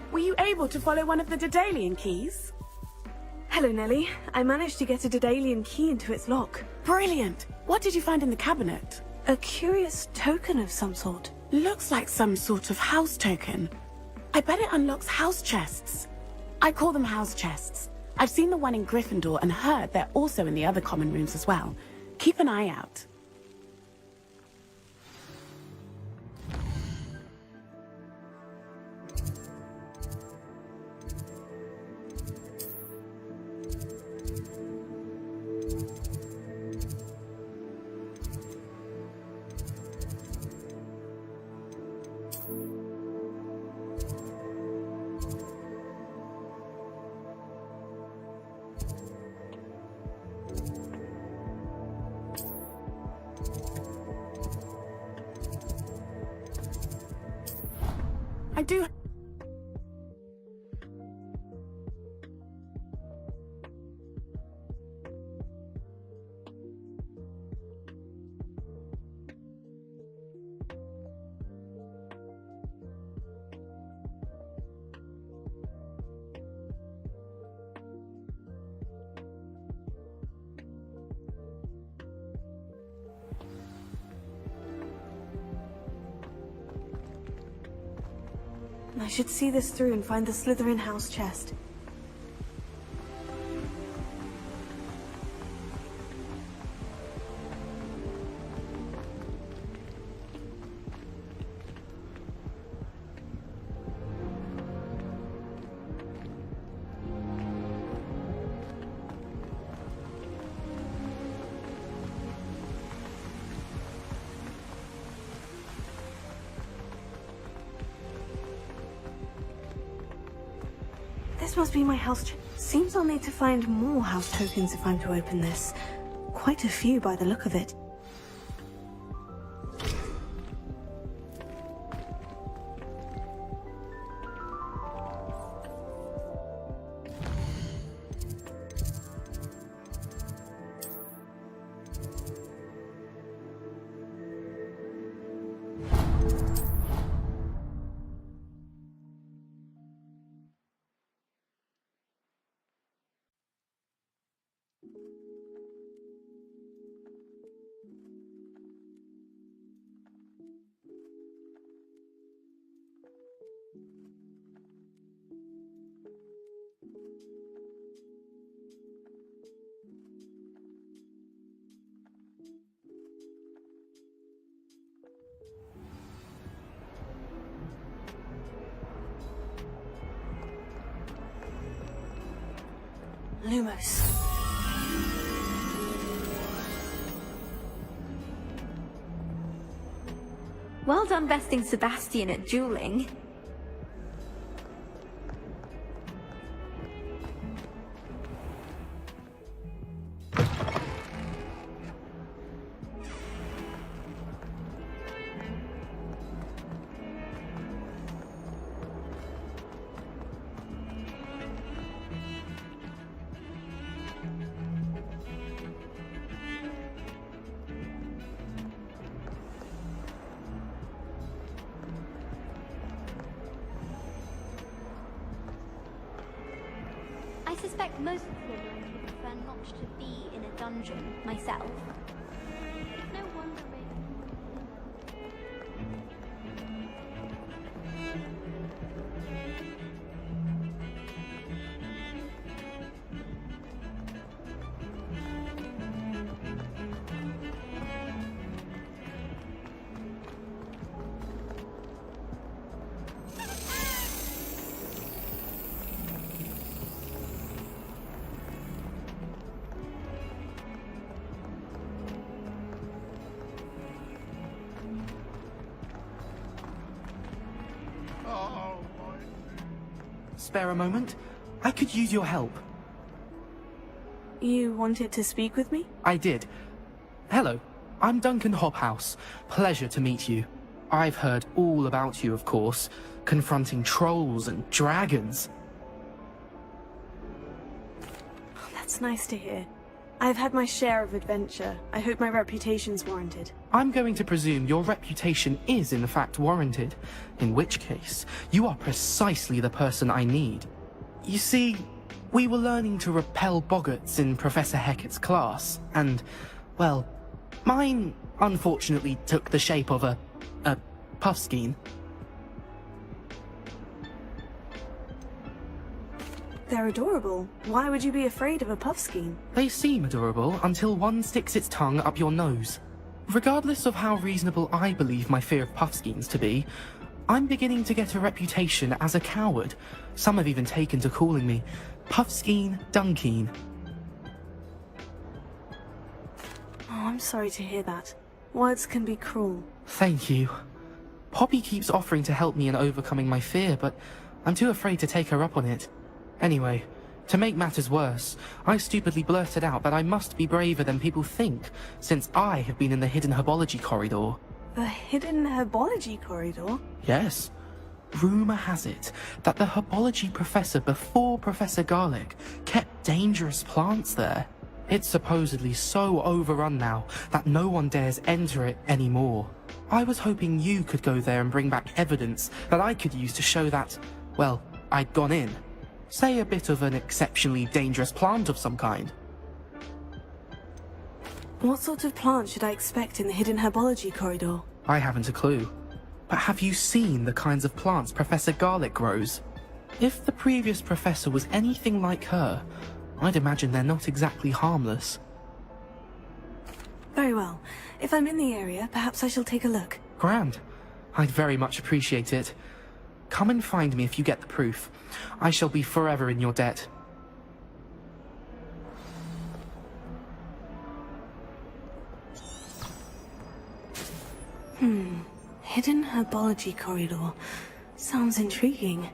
L: Were you able to follow one of the Daedalian keys?
B: Hello, Nellie. I managed to get a Daedalian key into its lock.
L: Brilliant! What did you find in the cabinet?
B: A curious token of some sort.
L: Looks like some sort of house token. I bet it unlocks house chests. I call them house chests. I've seen the one in Gryffindor and heard they're also in the other common rooms as well. Keep an eye out. I do...
B: I should see this through and find the Slytherin House chest. This must be my house. Seems I'll need to find more house tokens if I'm to open this. Quite a few by the look of it. Lumos.
J: Well done besting Sebastian at dueling.
C: I suspect most Slytherins would prefer not to be in a dungeon, myself. It's no wonder
M: spare a moment? I could use your help.
B: You wanted to speak with me?
M: I did. Hello, I'm Duncan Hobhouse. Pleasure to meet you. I've heard all about you, of course, confronting trolls and dragons.
B: Oh, that's nice to hear. I've had my share of adventure. I hope my reputation's warranted.
M: I'm going to presume your reputation is in fact warranted, in which case, you are precisely the person I need. You see, we were learning to repel boggarts in Professor Hecat's class, and, well, mine unfortunately took the shape of a puffskein.
B: They're adorable. Why would you be afraid of a puffskein?
M: They seem adorable until one sticks its tongue up your nose. Regardless of how reasonable I believe my fear of puffskeins to be, I'm beginning to get a reputation as a coward. Some have even taken to calling me Puffskein Dunkeen.
B: Oh, I'm sorry to hear that. Words can be cruel.
M: Thank you. Poppy keeps offering to help me in overcoming my fear, but I'm too afraid to take her up on it. Anyway, to make matters worse, I stupidly blurted out that I must be braver than people think, since I have been in the hidden herbology corridor.
B: The hidden herbology corridor?
M: Yes. Rumour has it that the herbology professor before Professor Garlic kept dangerous plants there. It's supposedly so overrun now that no one dares enter it anymore. I was hoping you could go there and bring back evidence that I could use to show that, well, I'd gone in. Say a bit of an exceptionally dangerous plant of some kind.
B: What sort of plant should I expect in the hidden herbology corridor?
M: I haven't a clue. But have you seen the kinds of plants Professor Garlic grows? If the previous professor was anything like her, I'd imagine they're not exactly harmless.
B: Very well. If I'm in the area, perhaps I shall take a look.
M: Grand. I'd very much appreciate it. Come and find me if you get the proof. I shall be forever in your debt.
B: Hidden herbology corridor. Sounds intriguing.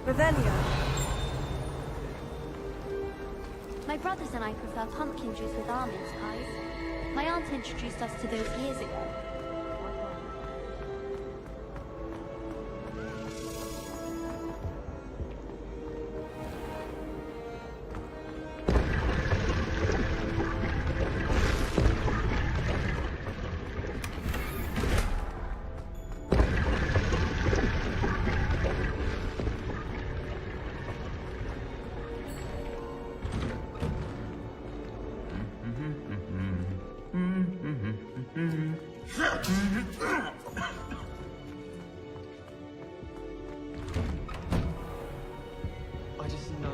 B: Revelio.
C: My brothers and I prefer pumpkin juice with almond pies. My aunt introduced us to those years ago.
F: I just know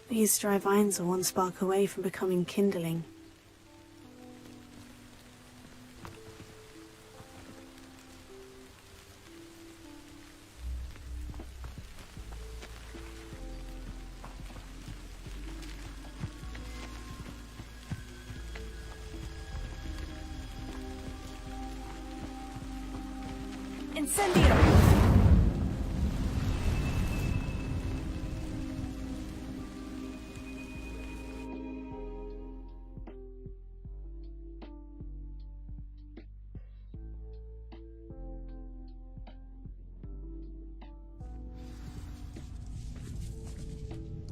B: These dry vines are one spark away from becoming kindling. Incendio!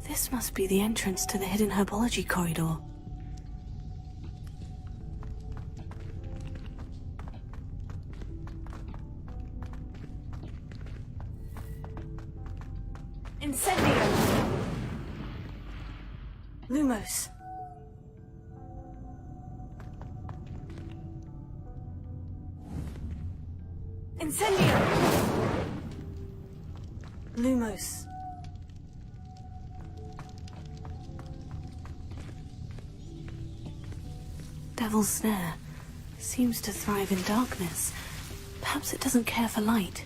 B: This must be the entrance to the hidden herbology corridor. Incendio! Lumos. Incendio! Lumos. Devil's Snare seems to thrive in darkness. Perhaps it doesn't care for light.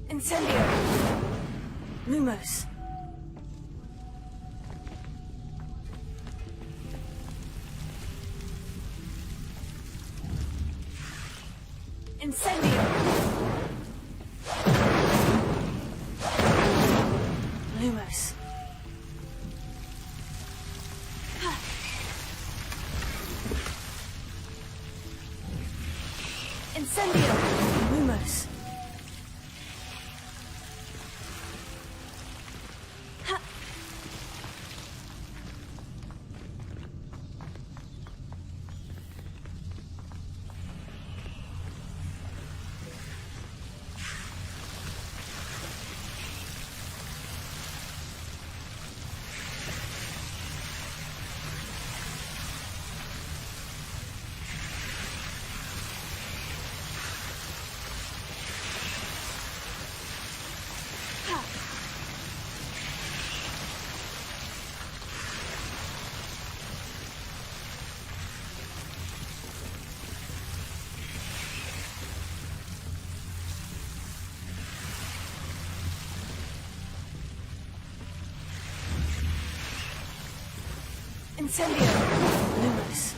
B: Incendio! Lumos. Incendio! Lumos. Incendio! Lumos. Incendio! Lumos.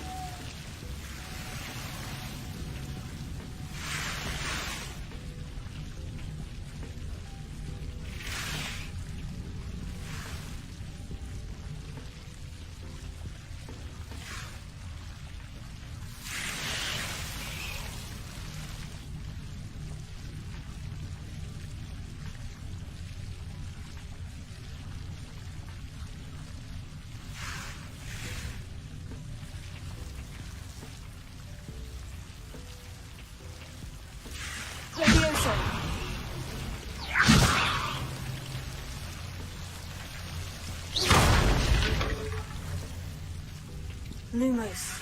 B: Lumos.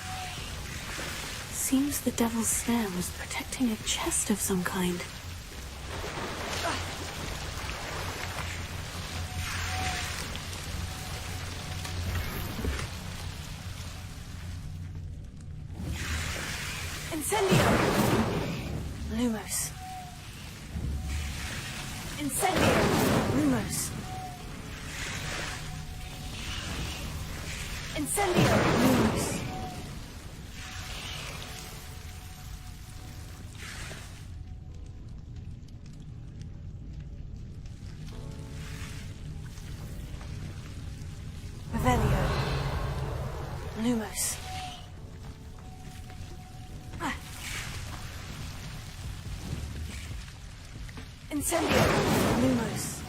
B: Seems the Devil's Snare was protecting a chest of some kind. Incendio! Lumos. Incendio! Lumos. Incendio! Lumos. Revelio. Lumos. Incendio! Lumos.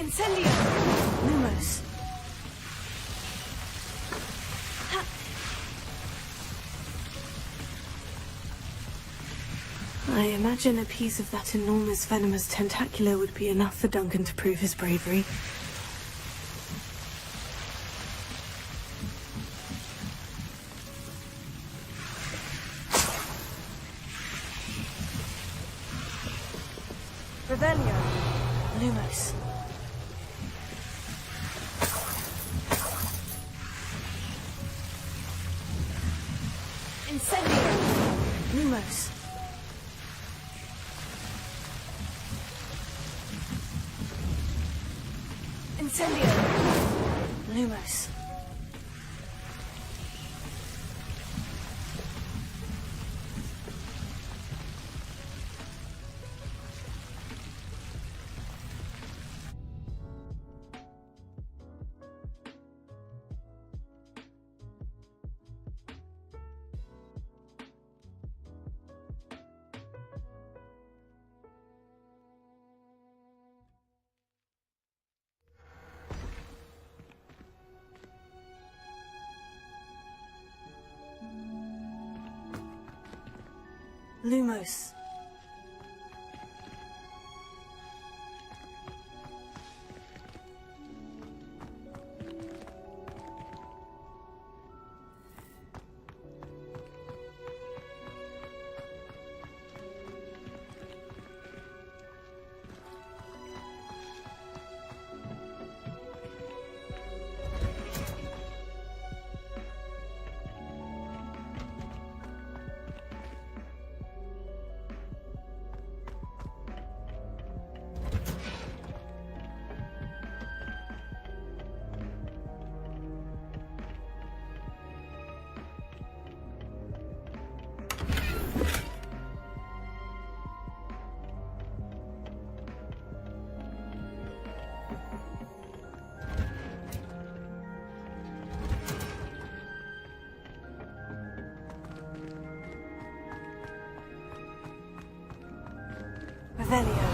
B: Incendio! Lumos. I imagine a piece of that enormous venomous tentacular would be enough for Duncan to prove his bravery. Revelio. Lumos. Incendio. Lumos. Incendio. Lumos. Lumos. Revelio.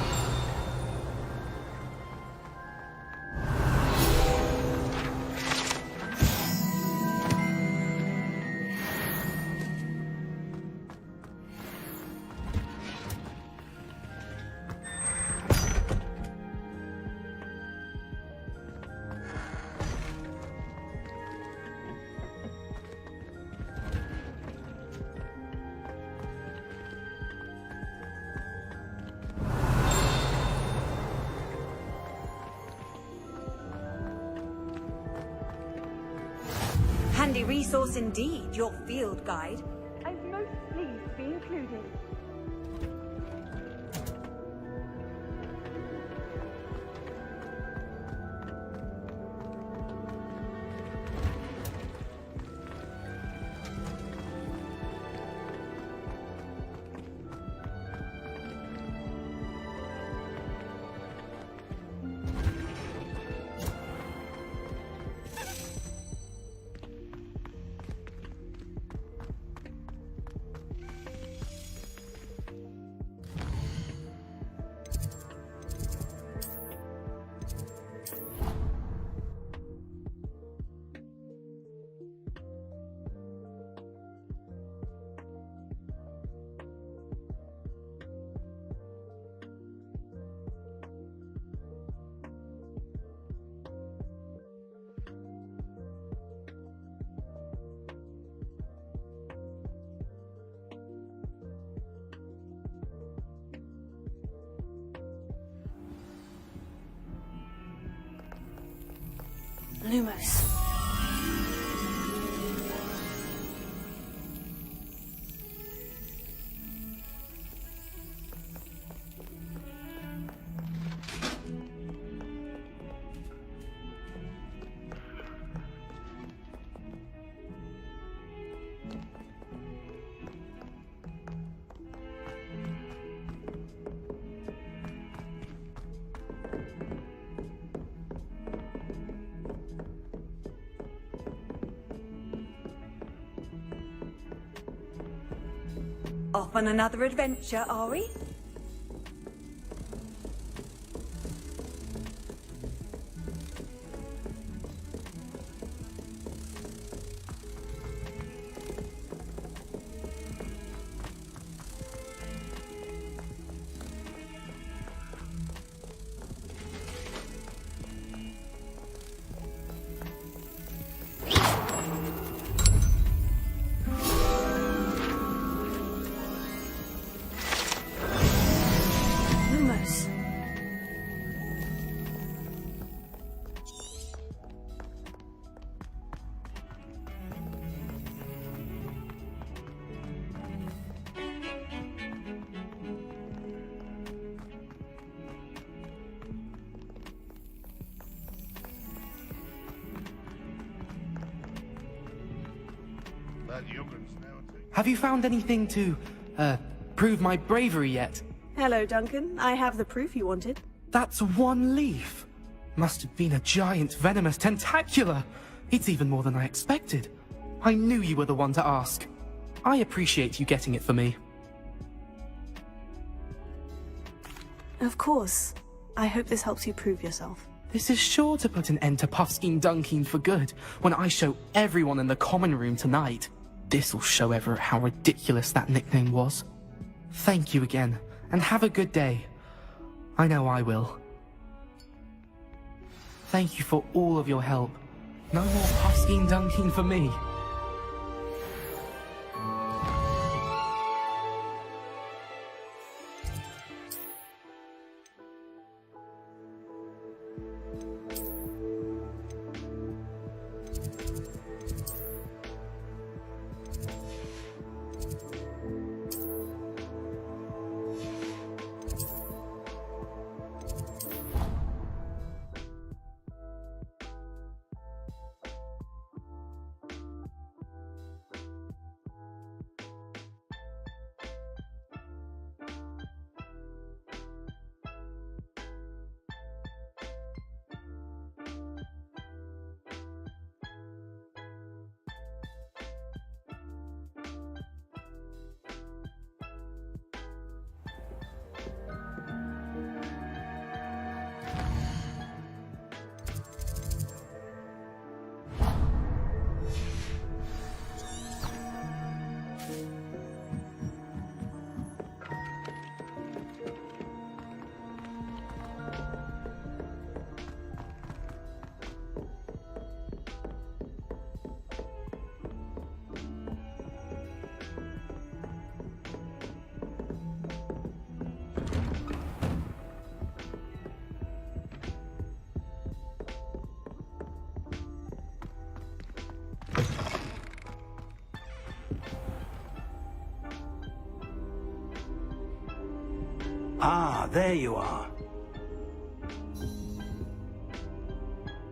D: Handy resource indeed, your field guide.
J: I'm most pleased to be included.
B: Lumos.
D: Off on another adventure, are we?
M: Have you found anything to, prove my bravery yet?
B: Hello, Duncan. I have the proof you wanted.
M: That's one leaf. Must have been a giant venomous tentacula. It's even more than I expected. I knew you were the one to ask. I appreciate you getting it for me.
B: Of course. I hope this helps you prove yourself.
M: This is sure to put an end to Puffskein Dunkeen for good when I show everyone in the common room tonight. This'll show Everett how ridiculous that nickname was. Thank you again, and have a good day. I know I will. Thank you for all of your help. No more Puffskein Dunkeen for me.
N: Ah, there you are.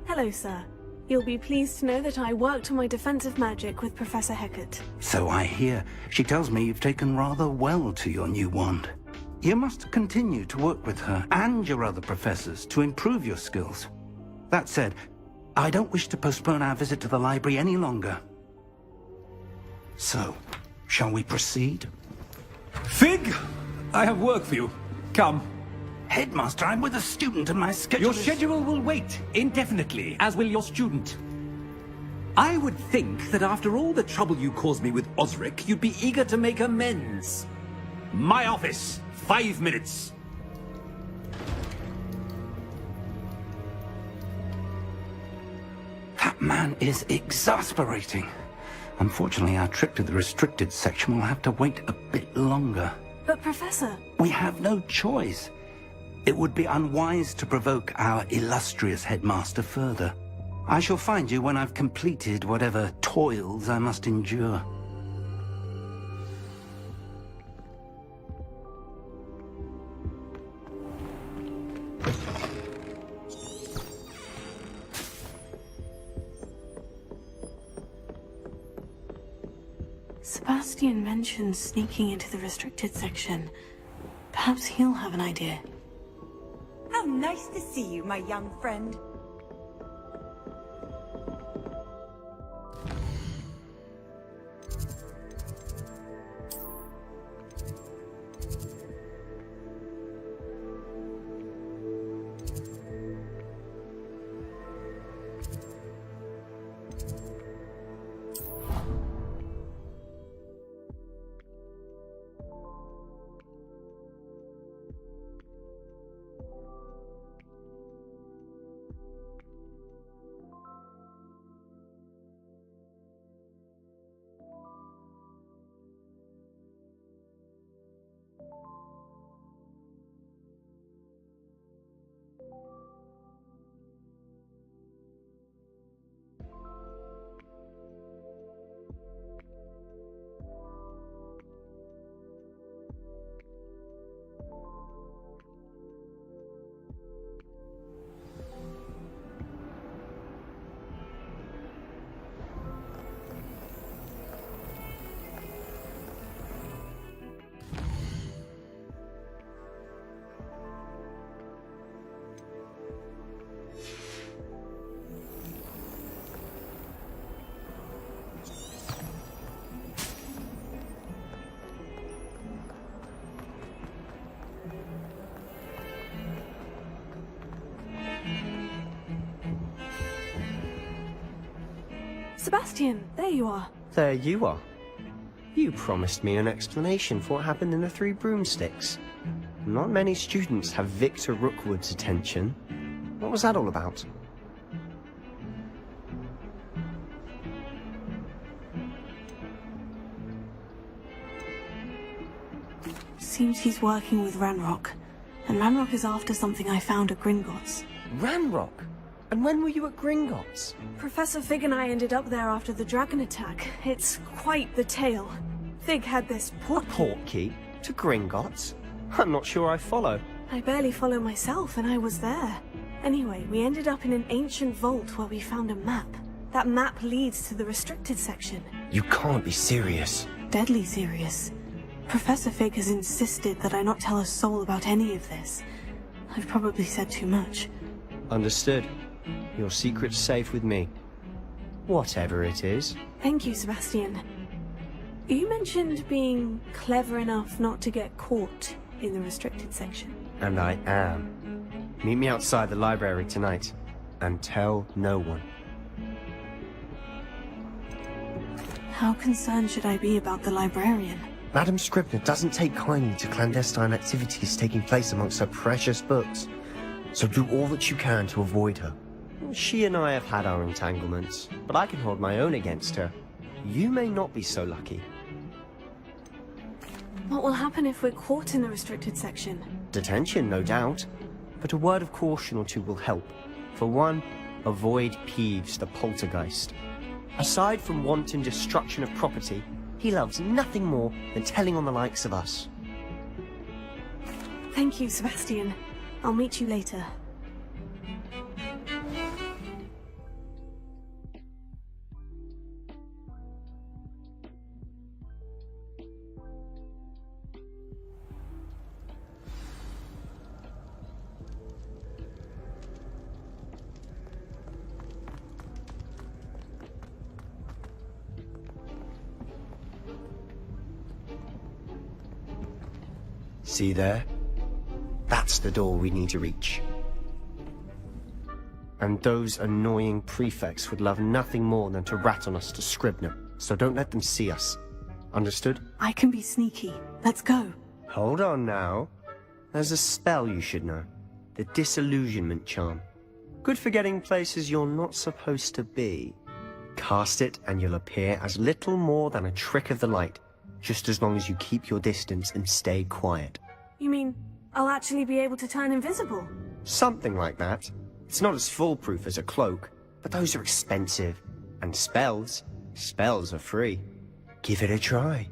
B: Hello, sir. You'll be pleased to know that I worked on my defensive magic with Professor Hecat.
N: So I hear. She tells me you've taken rather well to your new wand. You must continue to work with her and your other professors to improve your skills. That said, I don't wish to postpone our visit to the library any longer. So, shall we proceed?
O: Fig! I have work for you. Come.
N: Headmaster, I'm with a student and my schedule
O: Your schedule will wait indefinitely, as will your student. I would think that after all the trouble you caused me with Osric, you'd be eager to make amends. My office, 5 minutes.
N: That man is exasperating. Unfortunately, our trip to the restricted section will have to wait a bit longer.
B: But, Professor...
N: We have no choice. It would be unwise to provoke our illustrious headmaster further. I shall find you when I've completed whatever toils I must endure.
B: Sebastian mentioned sneaking into the restricted section. Perhaps he'll have an idea.
D: How nice to see you, my young friend.
B: Sebastian, there you are.
P: There you are. You promised me an explanation for what happened in the Three Broomsticks. Not many students have Victor Rookwood's attention. What was that all about?
B: Seems he's working with Ranrock. And Ranrock is after something I found at Gringotts.
P: Ranrock? And when were you at Gringotts?
B: Professor Fig and I ended up there after the dragon attack. It's quite the tale. Fig had this
P: portkey to Gringotts? I'm not sure I follow.
B: I barely follow myself, and I was there. Anyway, we ended up in an ancient vault where we found a map. That map leads to the restricted section.
P: You can't be serious.
B: Deadly serious. Professor Fig has insisted that I not tell a soul about any of this. I've probably said too much.
P: Understood. Your secret's safe with me. Whatever it is.
B: Thank you, Sebastian. You mentioned being clever enough not to get caught in the restricted section.
P: And I am. Meet me outside the library tonight. And tell no one.
B: How concerned should I be about the librarian?
P: Madam Scribner doesn't take kindly to clandestine activities taking place amongst her precious books. So do all that you can to avoid her. She and I have had our entanglements, but I can hold my own against her. You may not be so lucky.
B: What will happen if we're caught in the restricted section?
P: Detention, no doubt. But a word of caution or two will help. For one, avoid Peeves, the poltergeist. Aside from wanton destruction of property, he loves nothing more than telling on the likes of us.
B: Thank you, Sebastian. I'll meet you later.
P: See there? That's the door we need to reach. And those annoying prefects would love nothing more than to rat on us to Scribner, so don't let them see us. Understood?
B: I can be sneaky. Let's go.
P: Hold on now. There's a spell you should know. The Disillusionment Charm. Good for getting places you're not supposed to be. Cast it and you'll appear as little more than a trick of the light, just as long as you keep your distance and stay quiet.
B: You mean I'll actually be able to turn invisible?
P: Something like that. It's not as foolproof as a cloak, but those are expensive. And spells are free. Give it a try.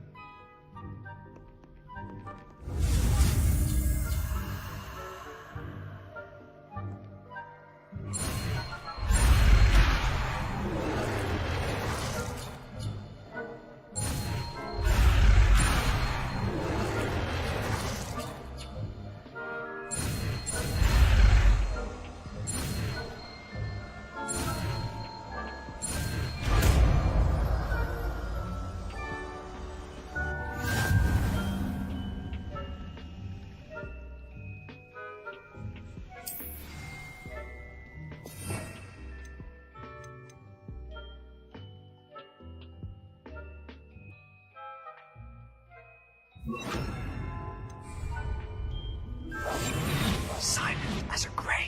P: Silent as a grave.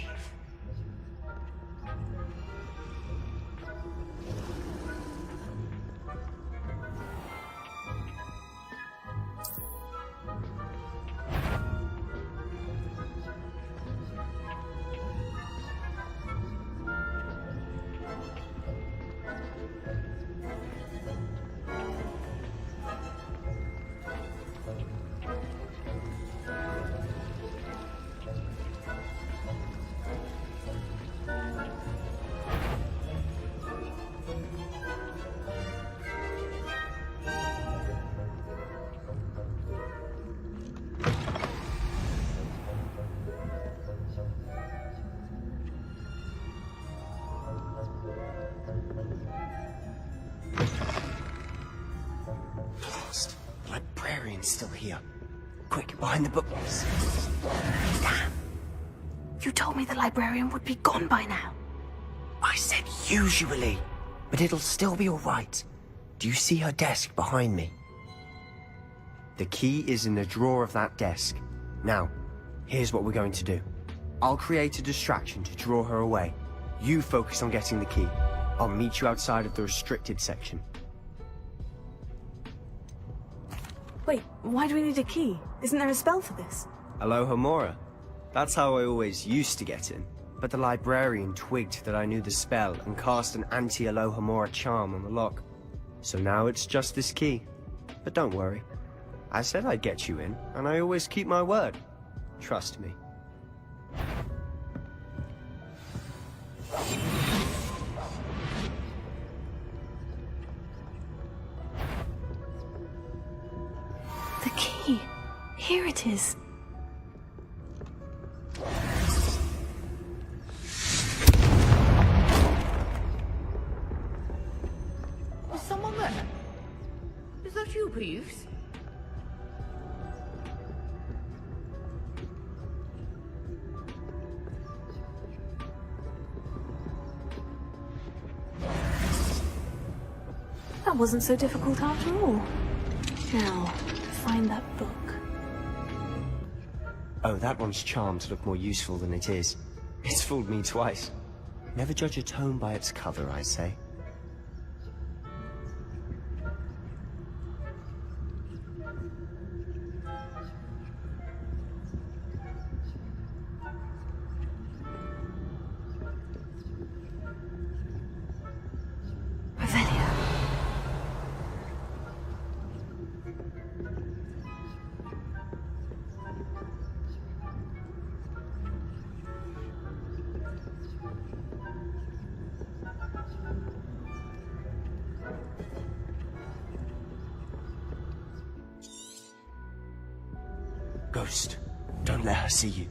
P: Still here. Quick, behind the books.
B: Damn. You told me the librarian would be gone by now.
P: I said usually. but it'll still be alright. Do you see her desk behind me? The key is in the drawer of that desk. Now, here's what we're going to do. I'll create a distraction to draw her away. You focus on getting the key. I'll meet you outside of the restricted section.
B: Wait, why do we need a key? Isn't there a spell for this?
P: Alohomora. That's how I always used to get in. But the librarian twigged that I knew the spell and cast an anti-Alohomora charm on the lock. So now it's just this key. But don't worry. I said I'd get you in, and I always keep my word. Trust me.
B: The key. Here it is.
A: Is someone there? Is that you, Peeves?
B: That wasn't so difficult after all. Now, find that book.
P: Oh, that one's charmed to look more useful than it is. It's fooled me twice. Never judge a tome by its cover, I say. Ghost, don't let her see you.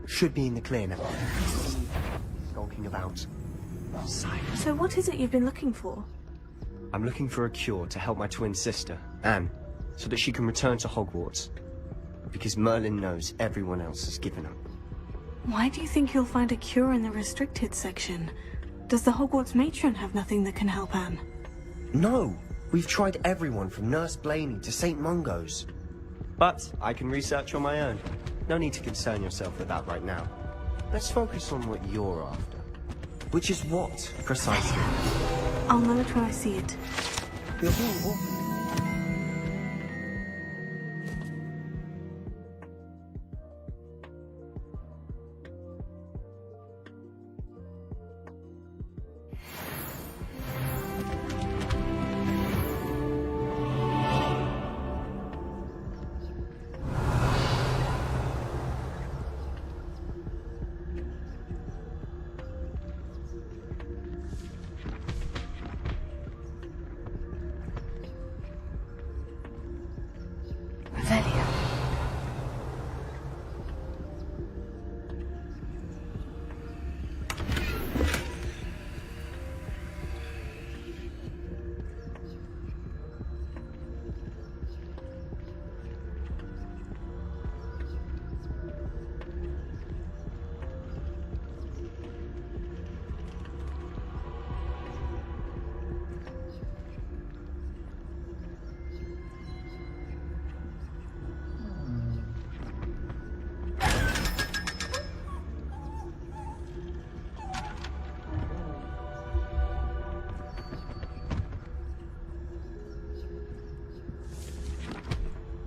P: Should be in the clear now. Skulking about. Silence.
B: So what is it you've been looking for?
P: I'm looking for a cure to help my twin sister, Anne, so that she can return to Hogwarts. Because Merlin knows everyone else has given up.
B: Why do you think you'll find a cure in the restricted section? Does the Hogwarts matron have nothing that can help Anne?
P: No! We've tried everyone from Nurse Blaney to St. Mungo's. But I can research on my own. No need to concern yourself with that right now. Let's focus on what you're after. Which is what, precisely?
B: I'll know it when I see it.
P: You're being awful.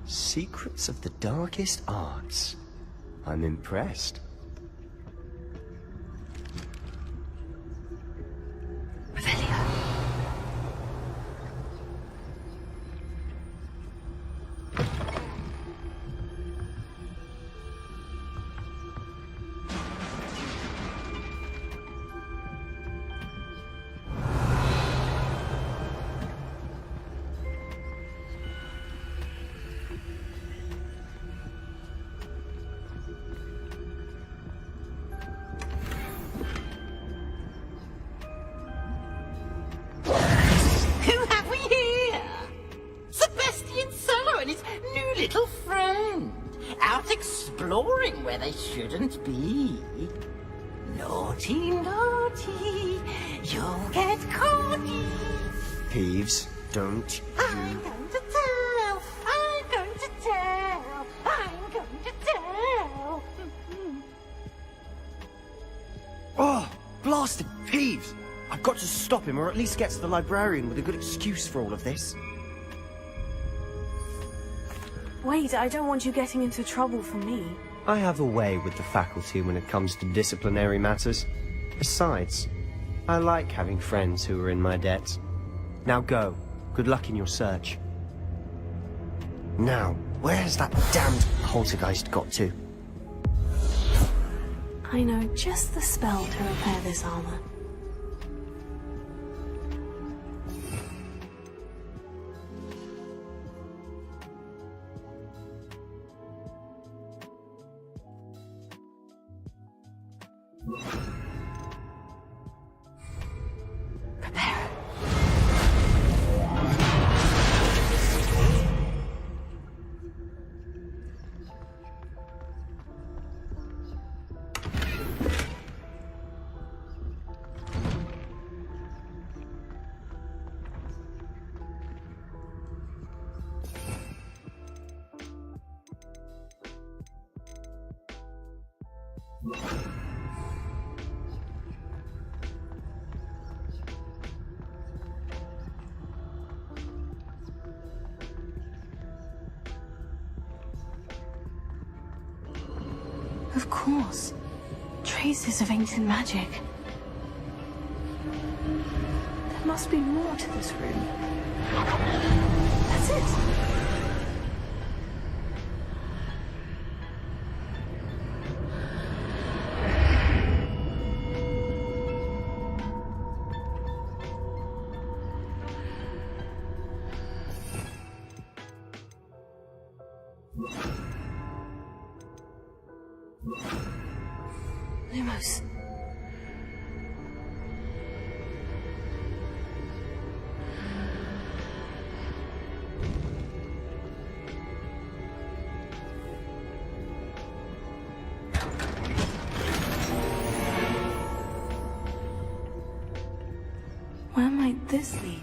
P: Secrets of the darkest arts. I'm impressed.
A: exploring where they shouldn't be. Naughty, naughty, you'll get caught.
P: Peeves, don't you...
A: I'm going to tell, I'm going to tell, I'm going to tell.
P: Oh, blasted Peeves! I've got to stop him, or at least get to the librarian with a good excuse for all of this.
B: Wait, I don't want you getting into trouble for me.
P: I have a way with the faculty when it comes to disciplinary matters. Besides, I like having friends who are in my debt. Now go. Good luck in your search. Now, where's that damned poltergeist got to?
B: I know just the spell to repair this armor. Of course. Traces of ancient magic. There must be more to this room. That's it! Lumos. Where might this lead?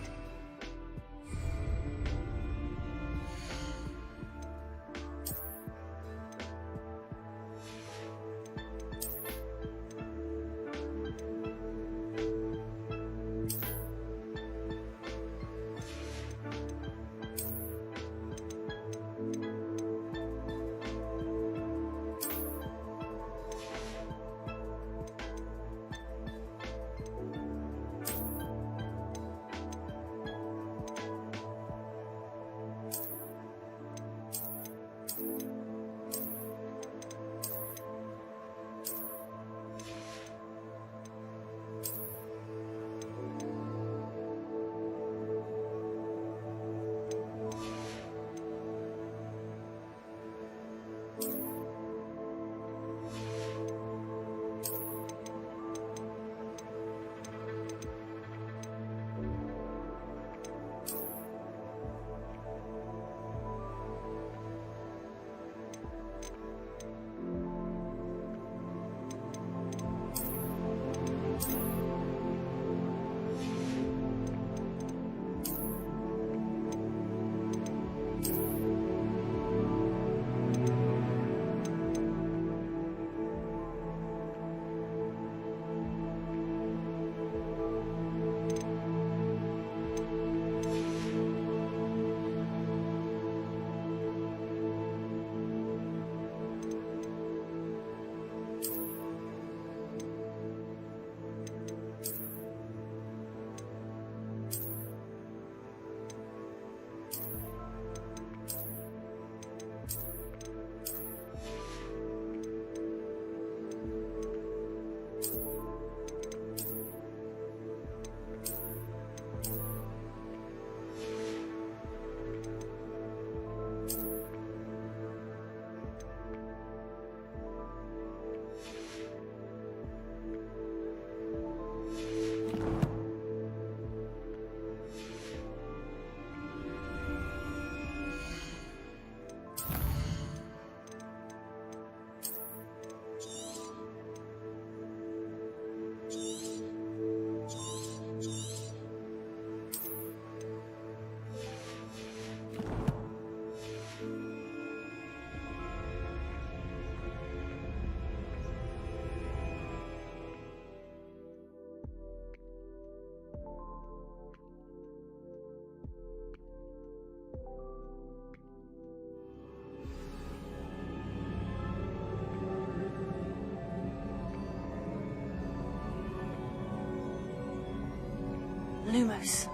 B: Lumos.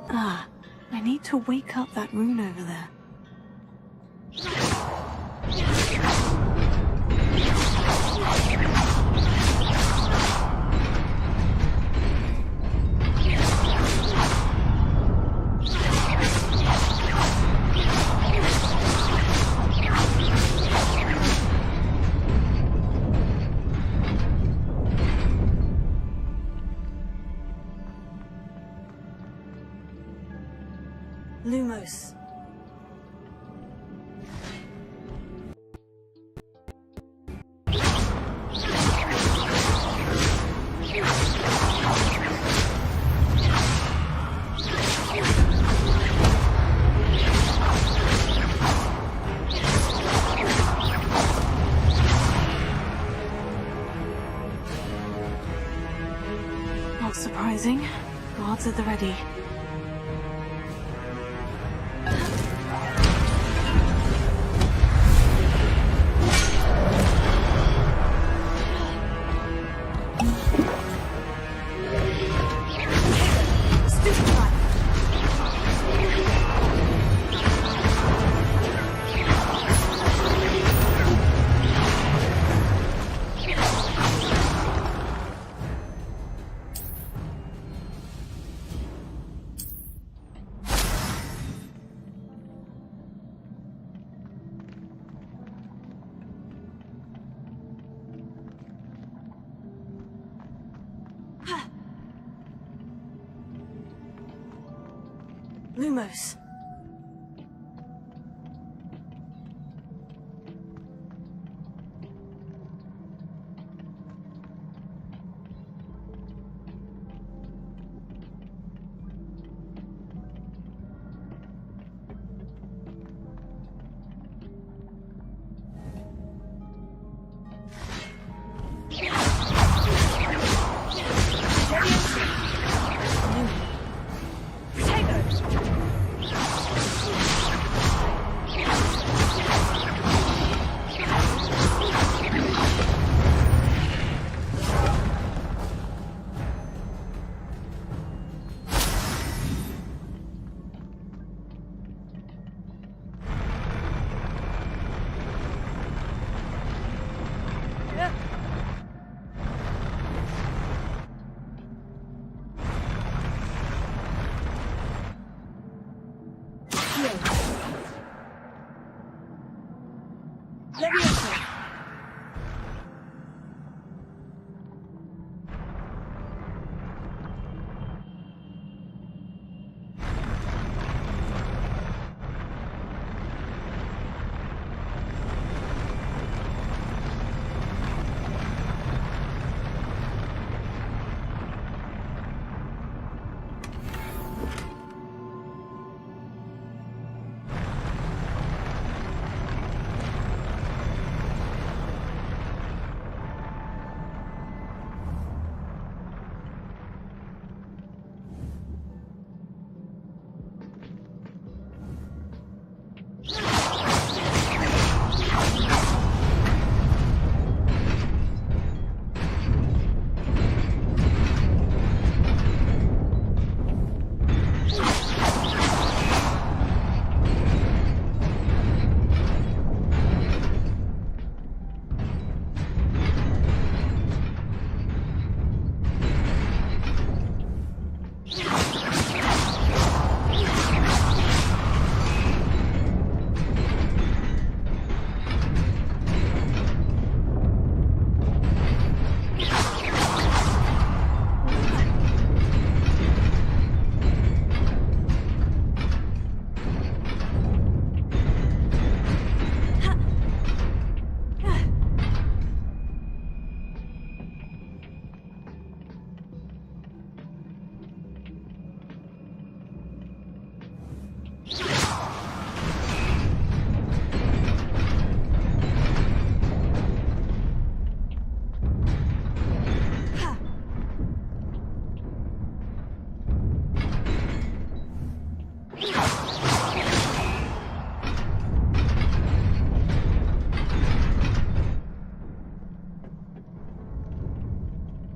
B: Ah, I need to wake up that rune over there. Lumos. Not surprising. Guards at the ready. Lumos.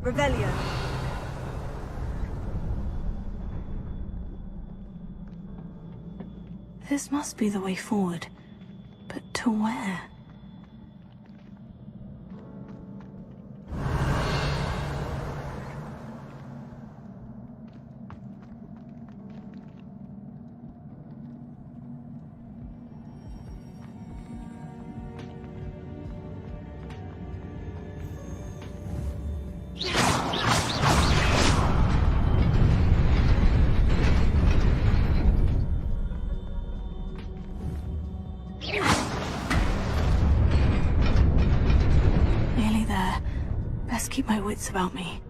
D: Revelio.
B: This must be the way forward. But to where? Nearly there. Best keep my wits about me.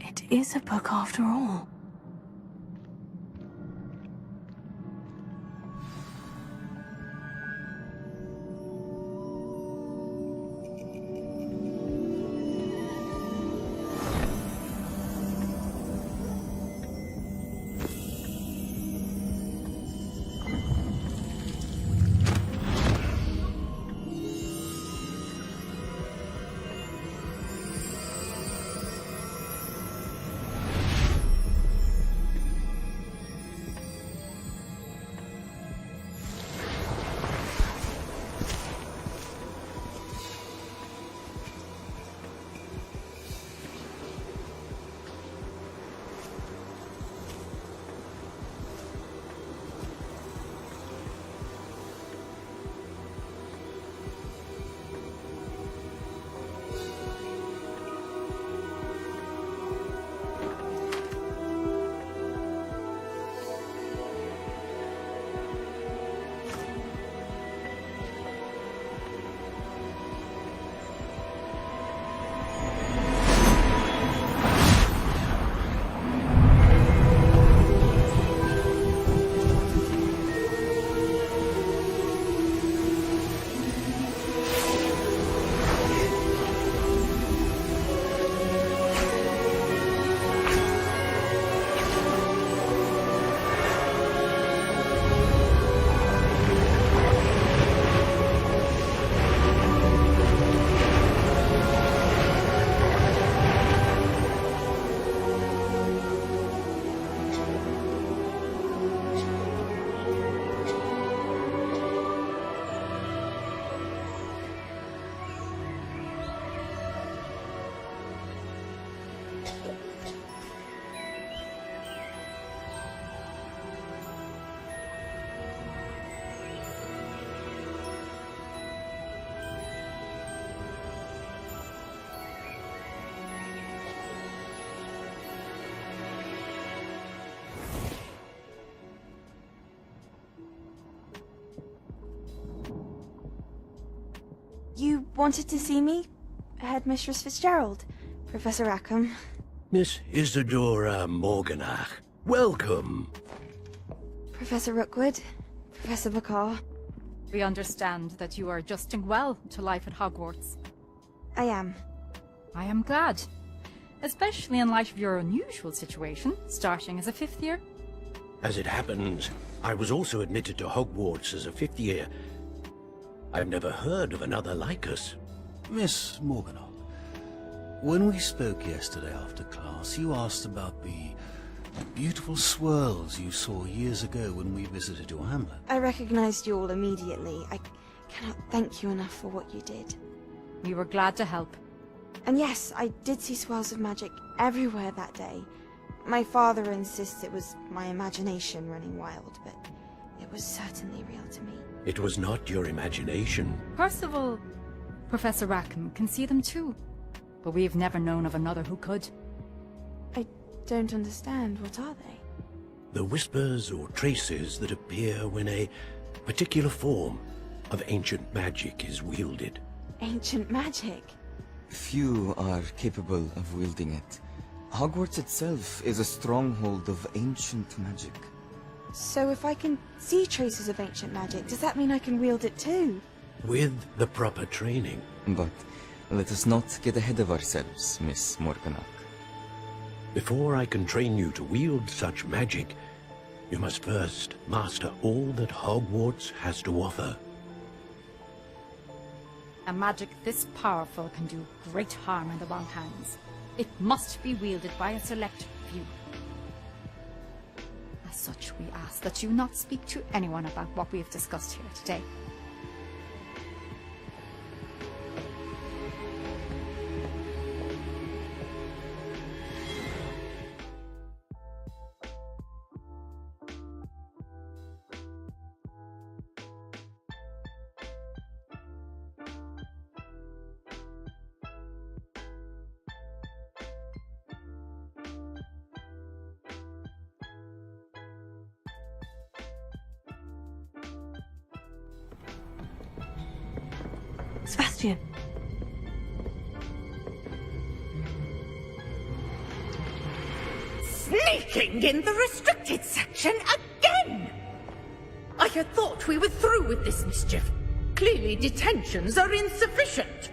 B: It is a book after all.
H: wanted to see me? Headmistress Fitzgerald, Professor Rackham.
Q: Miss Isadora Morganach, welcome.
H: Professor Rookwood, Professor Bakar.
R: We understand that you are adjusting well to life at Hogwarts.
H: I am.
R: I am glad. Especially in light of your unusual situation, starting as a 5th year.
Q: As it happens, I was also admitted to Hogwarts as a 5th year. I've never heard of another like us.
S: Miss Morganach, when we spoke yesterday after class, you asked about the beautiful swirls you saw years ago when we visited your hamlet.
H: I recognized you all immediately. I cannot thank you enough for what you did.
R: We were glad to help.
H: And yes, I did see swirls of magic everywhere that day. My father insists it was my imagination running wild, but it was certainly real to me.
Q: It was not your imagination.
R: Percival, Professor Rackham can see them too. But we've never known of another who could.
H: I don't understand. What are they?
Q: The whispers or traces that appear when a particular form of ancient magic is wielded.
H: Ancient magic?
T: Few are capable of wielding it. Hogwarts itself is a stronghold of ancient magic.
H: So if I can see traces of ancient magic, does that mean I can wield it too?
Q: With the proper training.
T: But let us not get ahead of ourselves, Miss Morganach.
Q: Before I can train you to wield such magic, you must first master all that Hogwarts has to offer.
R: A magic this powerful can do great harm in the wrong hands. It must be wielded by a select few. As such, we ask that you not speak to anyone about what we have discussed here today.
B: Sebastian.
U: Sneaking in the restricted section again! I had thought we were through with this mischief. Clearly detentions are insufficient.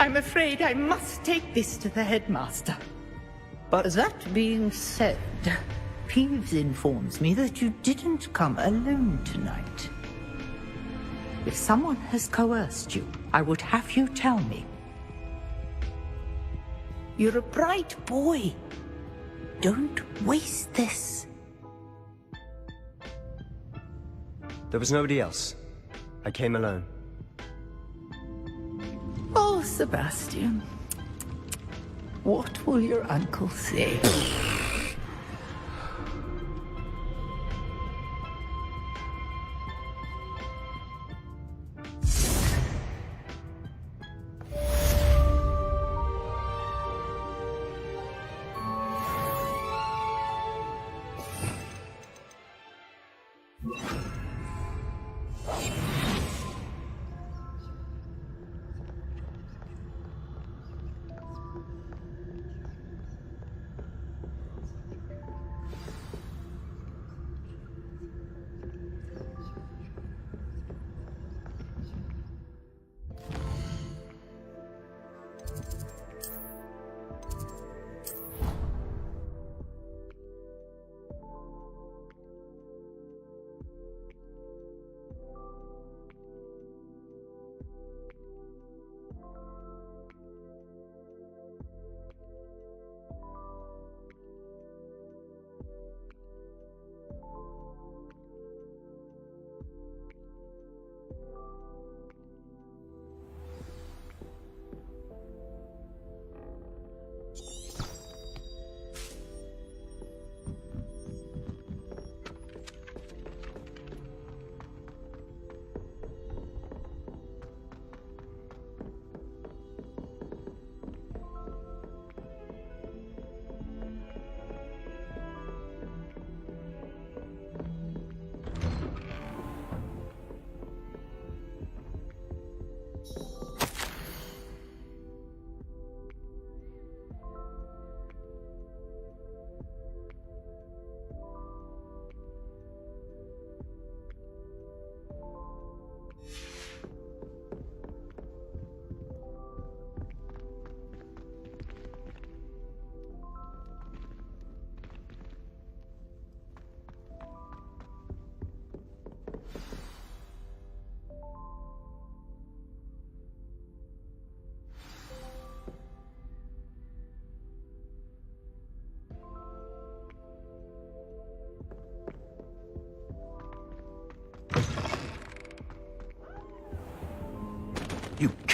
U: I'm afraid I must take this to the headmaster.
V: But that being said, Peeves informs me that you didn't come alone tonight. If someone has coerced you, I would have you tell me. You're a bright boy. Don't waste this.
P: There was nobody else. I came alone.
V: Oh, Sebastian. What will your uncle say?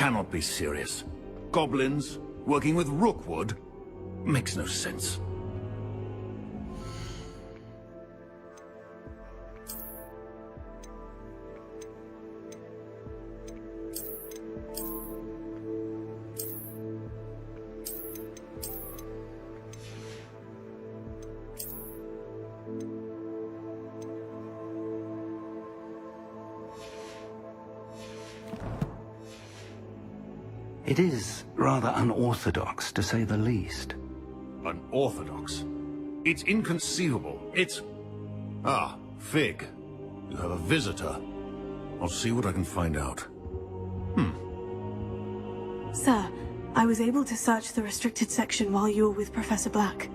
S: cannot be serious. Goblins working with Rookwood makes no sense.
N: It is rather unorthodox, to say the least.
S: Unorthodox? It's inconceivable. It's... Ah, Fig. You have a visitor. I'll see what I can find out.
B: Sir, I was able to search the restricted section while you were with Professor Black.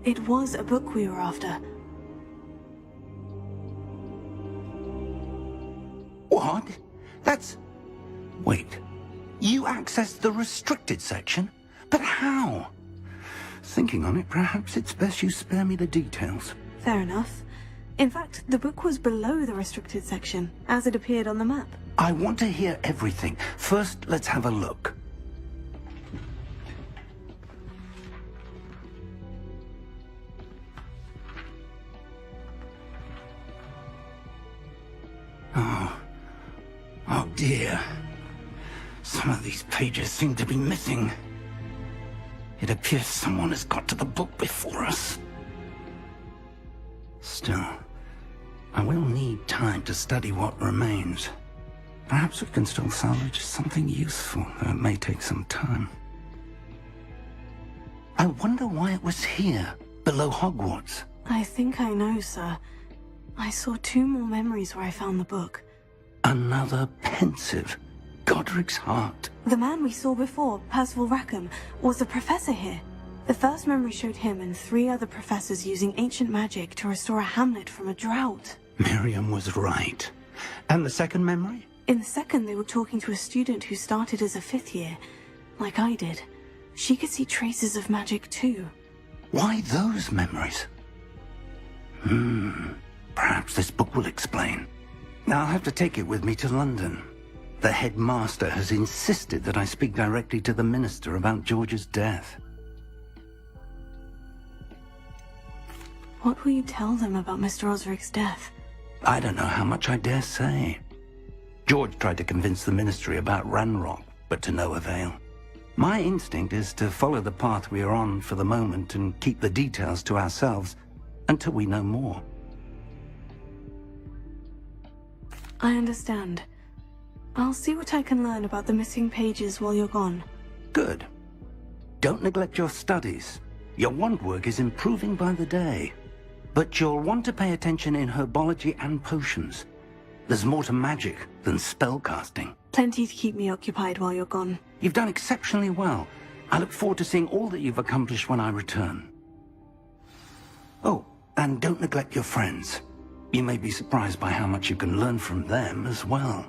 B: It was a book we were after.
N: What? That's... Wait. You accessed the restricted section? But how? Thinking on it, perhaps it's best you spare me the details.
B: Fair enough. In fact, the book was below the restricted section, as it appeared on the map.
N: I want to hear everything. First, let's have a look. Oh dear. Some of these pages seem to be missing. It appears someone has got to the book before us. Still, I will need time to study what remains. Perhaps we can still salvage something useful, though it may take some time. I wonder why it was here, below Hogwarts.
B: I think I know, sir. I saw 2 more memories where I found the book.
N: Another pensive. Godric's heart.
B: The man we saw before, Percival Rackham, was a professor here. The first memory showed him and 3 other professors using ancient magic to restore a hamlet from a drought.
N: Miriam was right. And the second memory?
B: In the second, they were talking to a student who started as a 5th year, like I did. She could see traces of magic too.
N: Why those memories? Perhaps this book will explain. I'll have to take it with me to London. The headmaster has insisted that I speak directly to the minister about George's death.
B: What will you tell them about Mr. Osric's death?
N: I don't know how much I dare say. George tried to convince the ministry about Ranrock, but to no avail. My instinct is to follow the path we are on for the moment and keep the details to ourselves until we know more.
B: I understand. I'll see what I can learn about the missing pages while you're gone.
N: Good. Don't neglect your studies. Your wand work is improving by the day. But you'll want to pay attention in herbology and potions. There's more to magic than spellcasting.
B: Plenty to keep me occupied while you're gone.
N: You've done exceptionally well. I look forward to seeing all that you've accomplished when I return. Oh, and don't neglect your friends. You may be surprised by how much you can learn from them as well.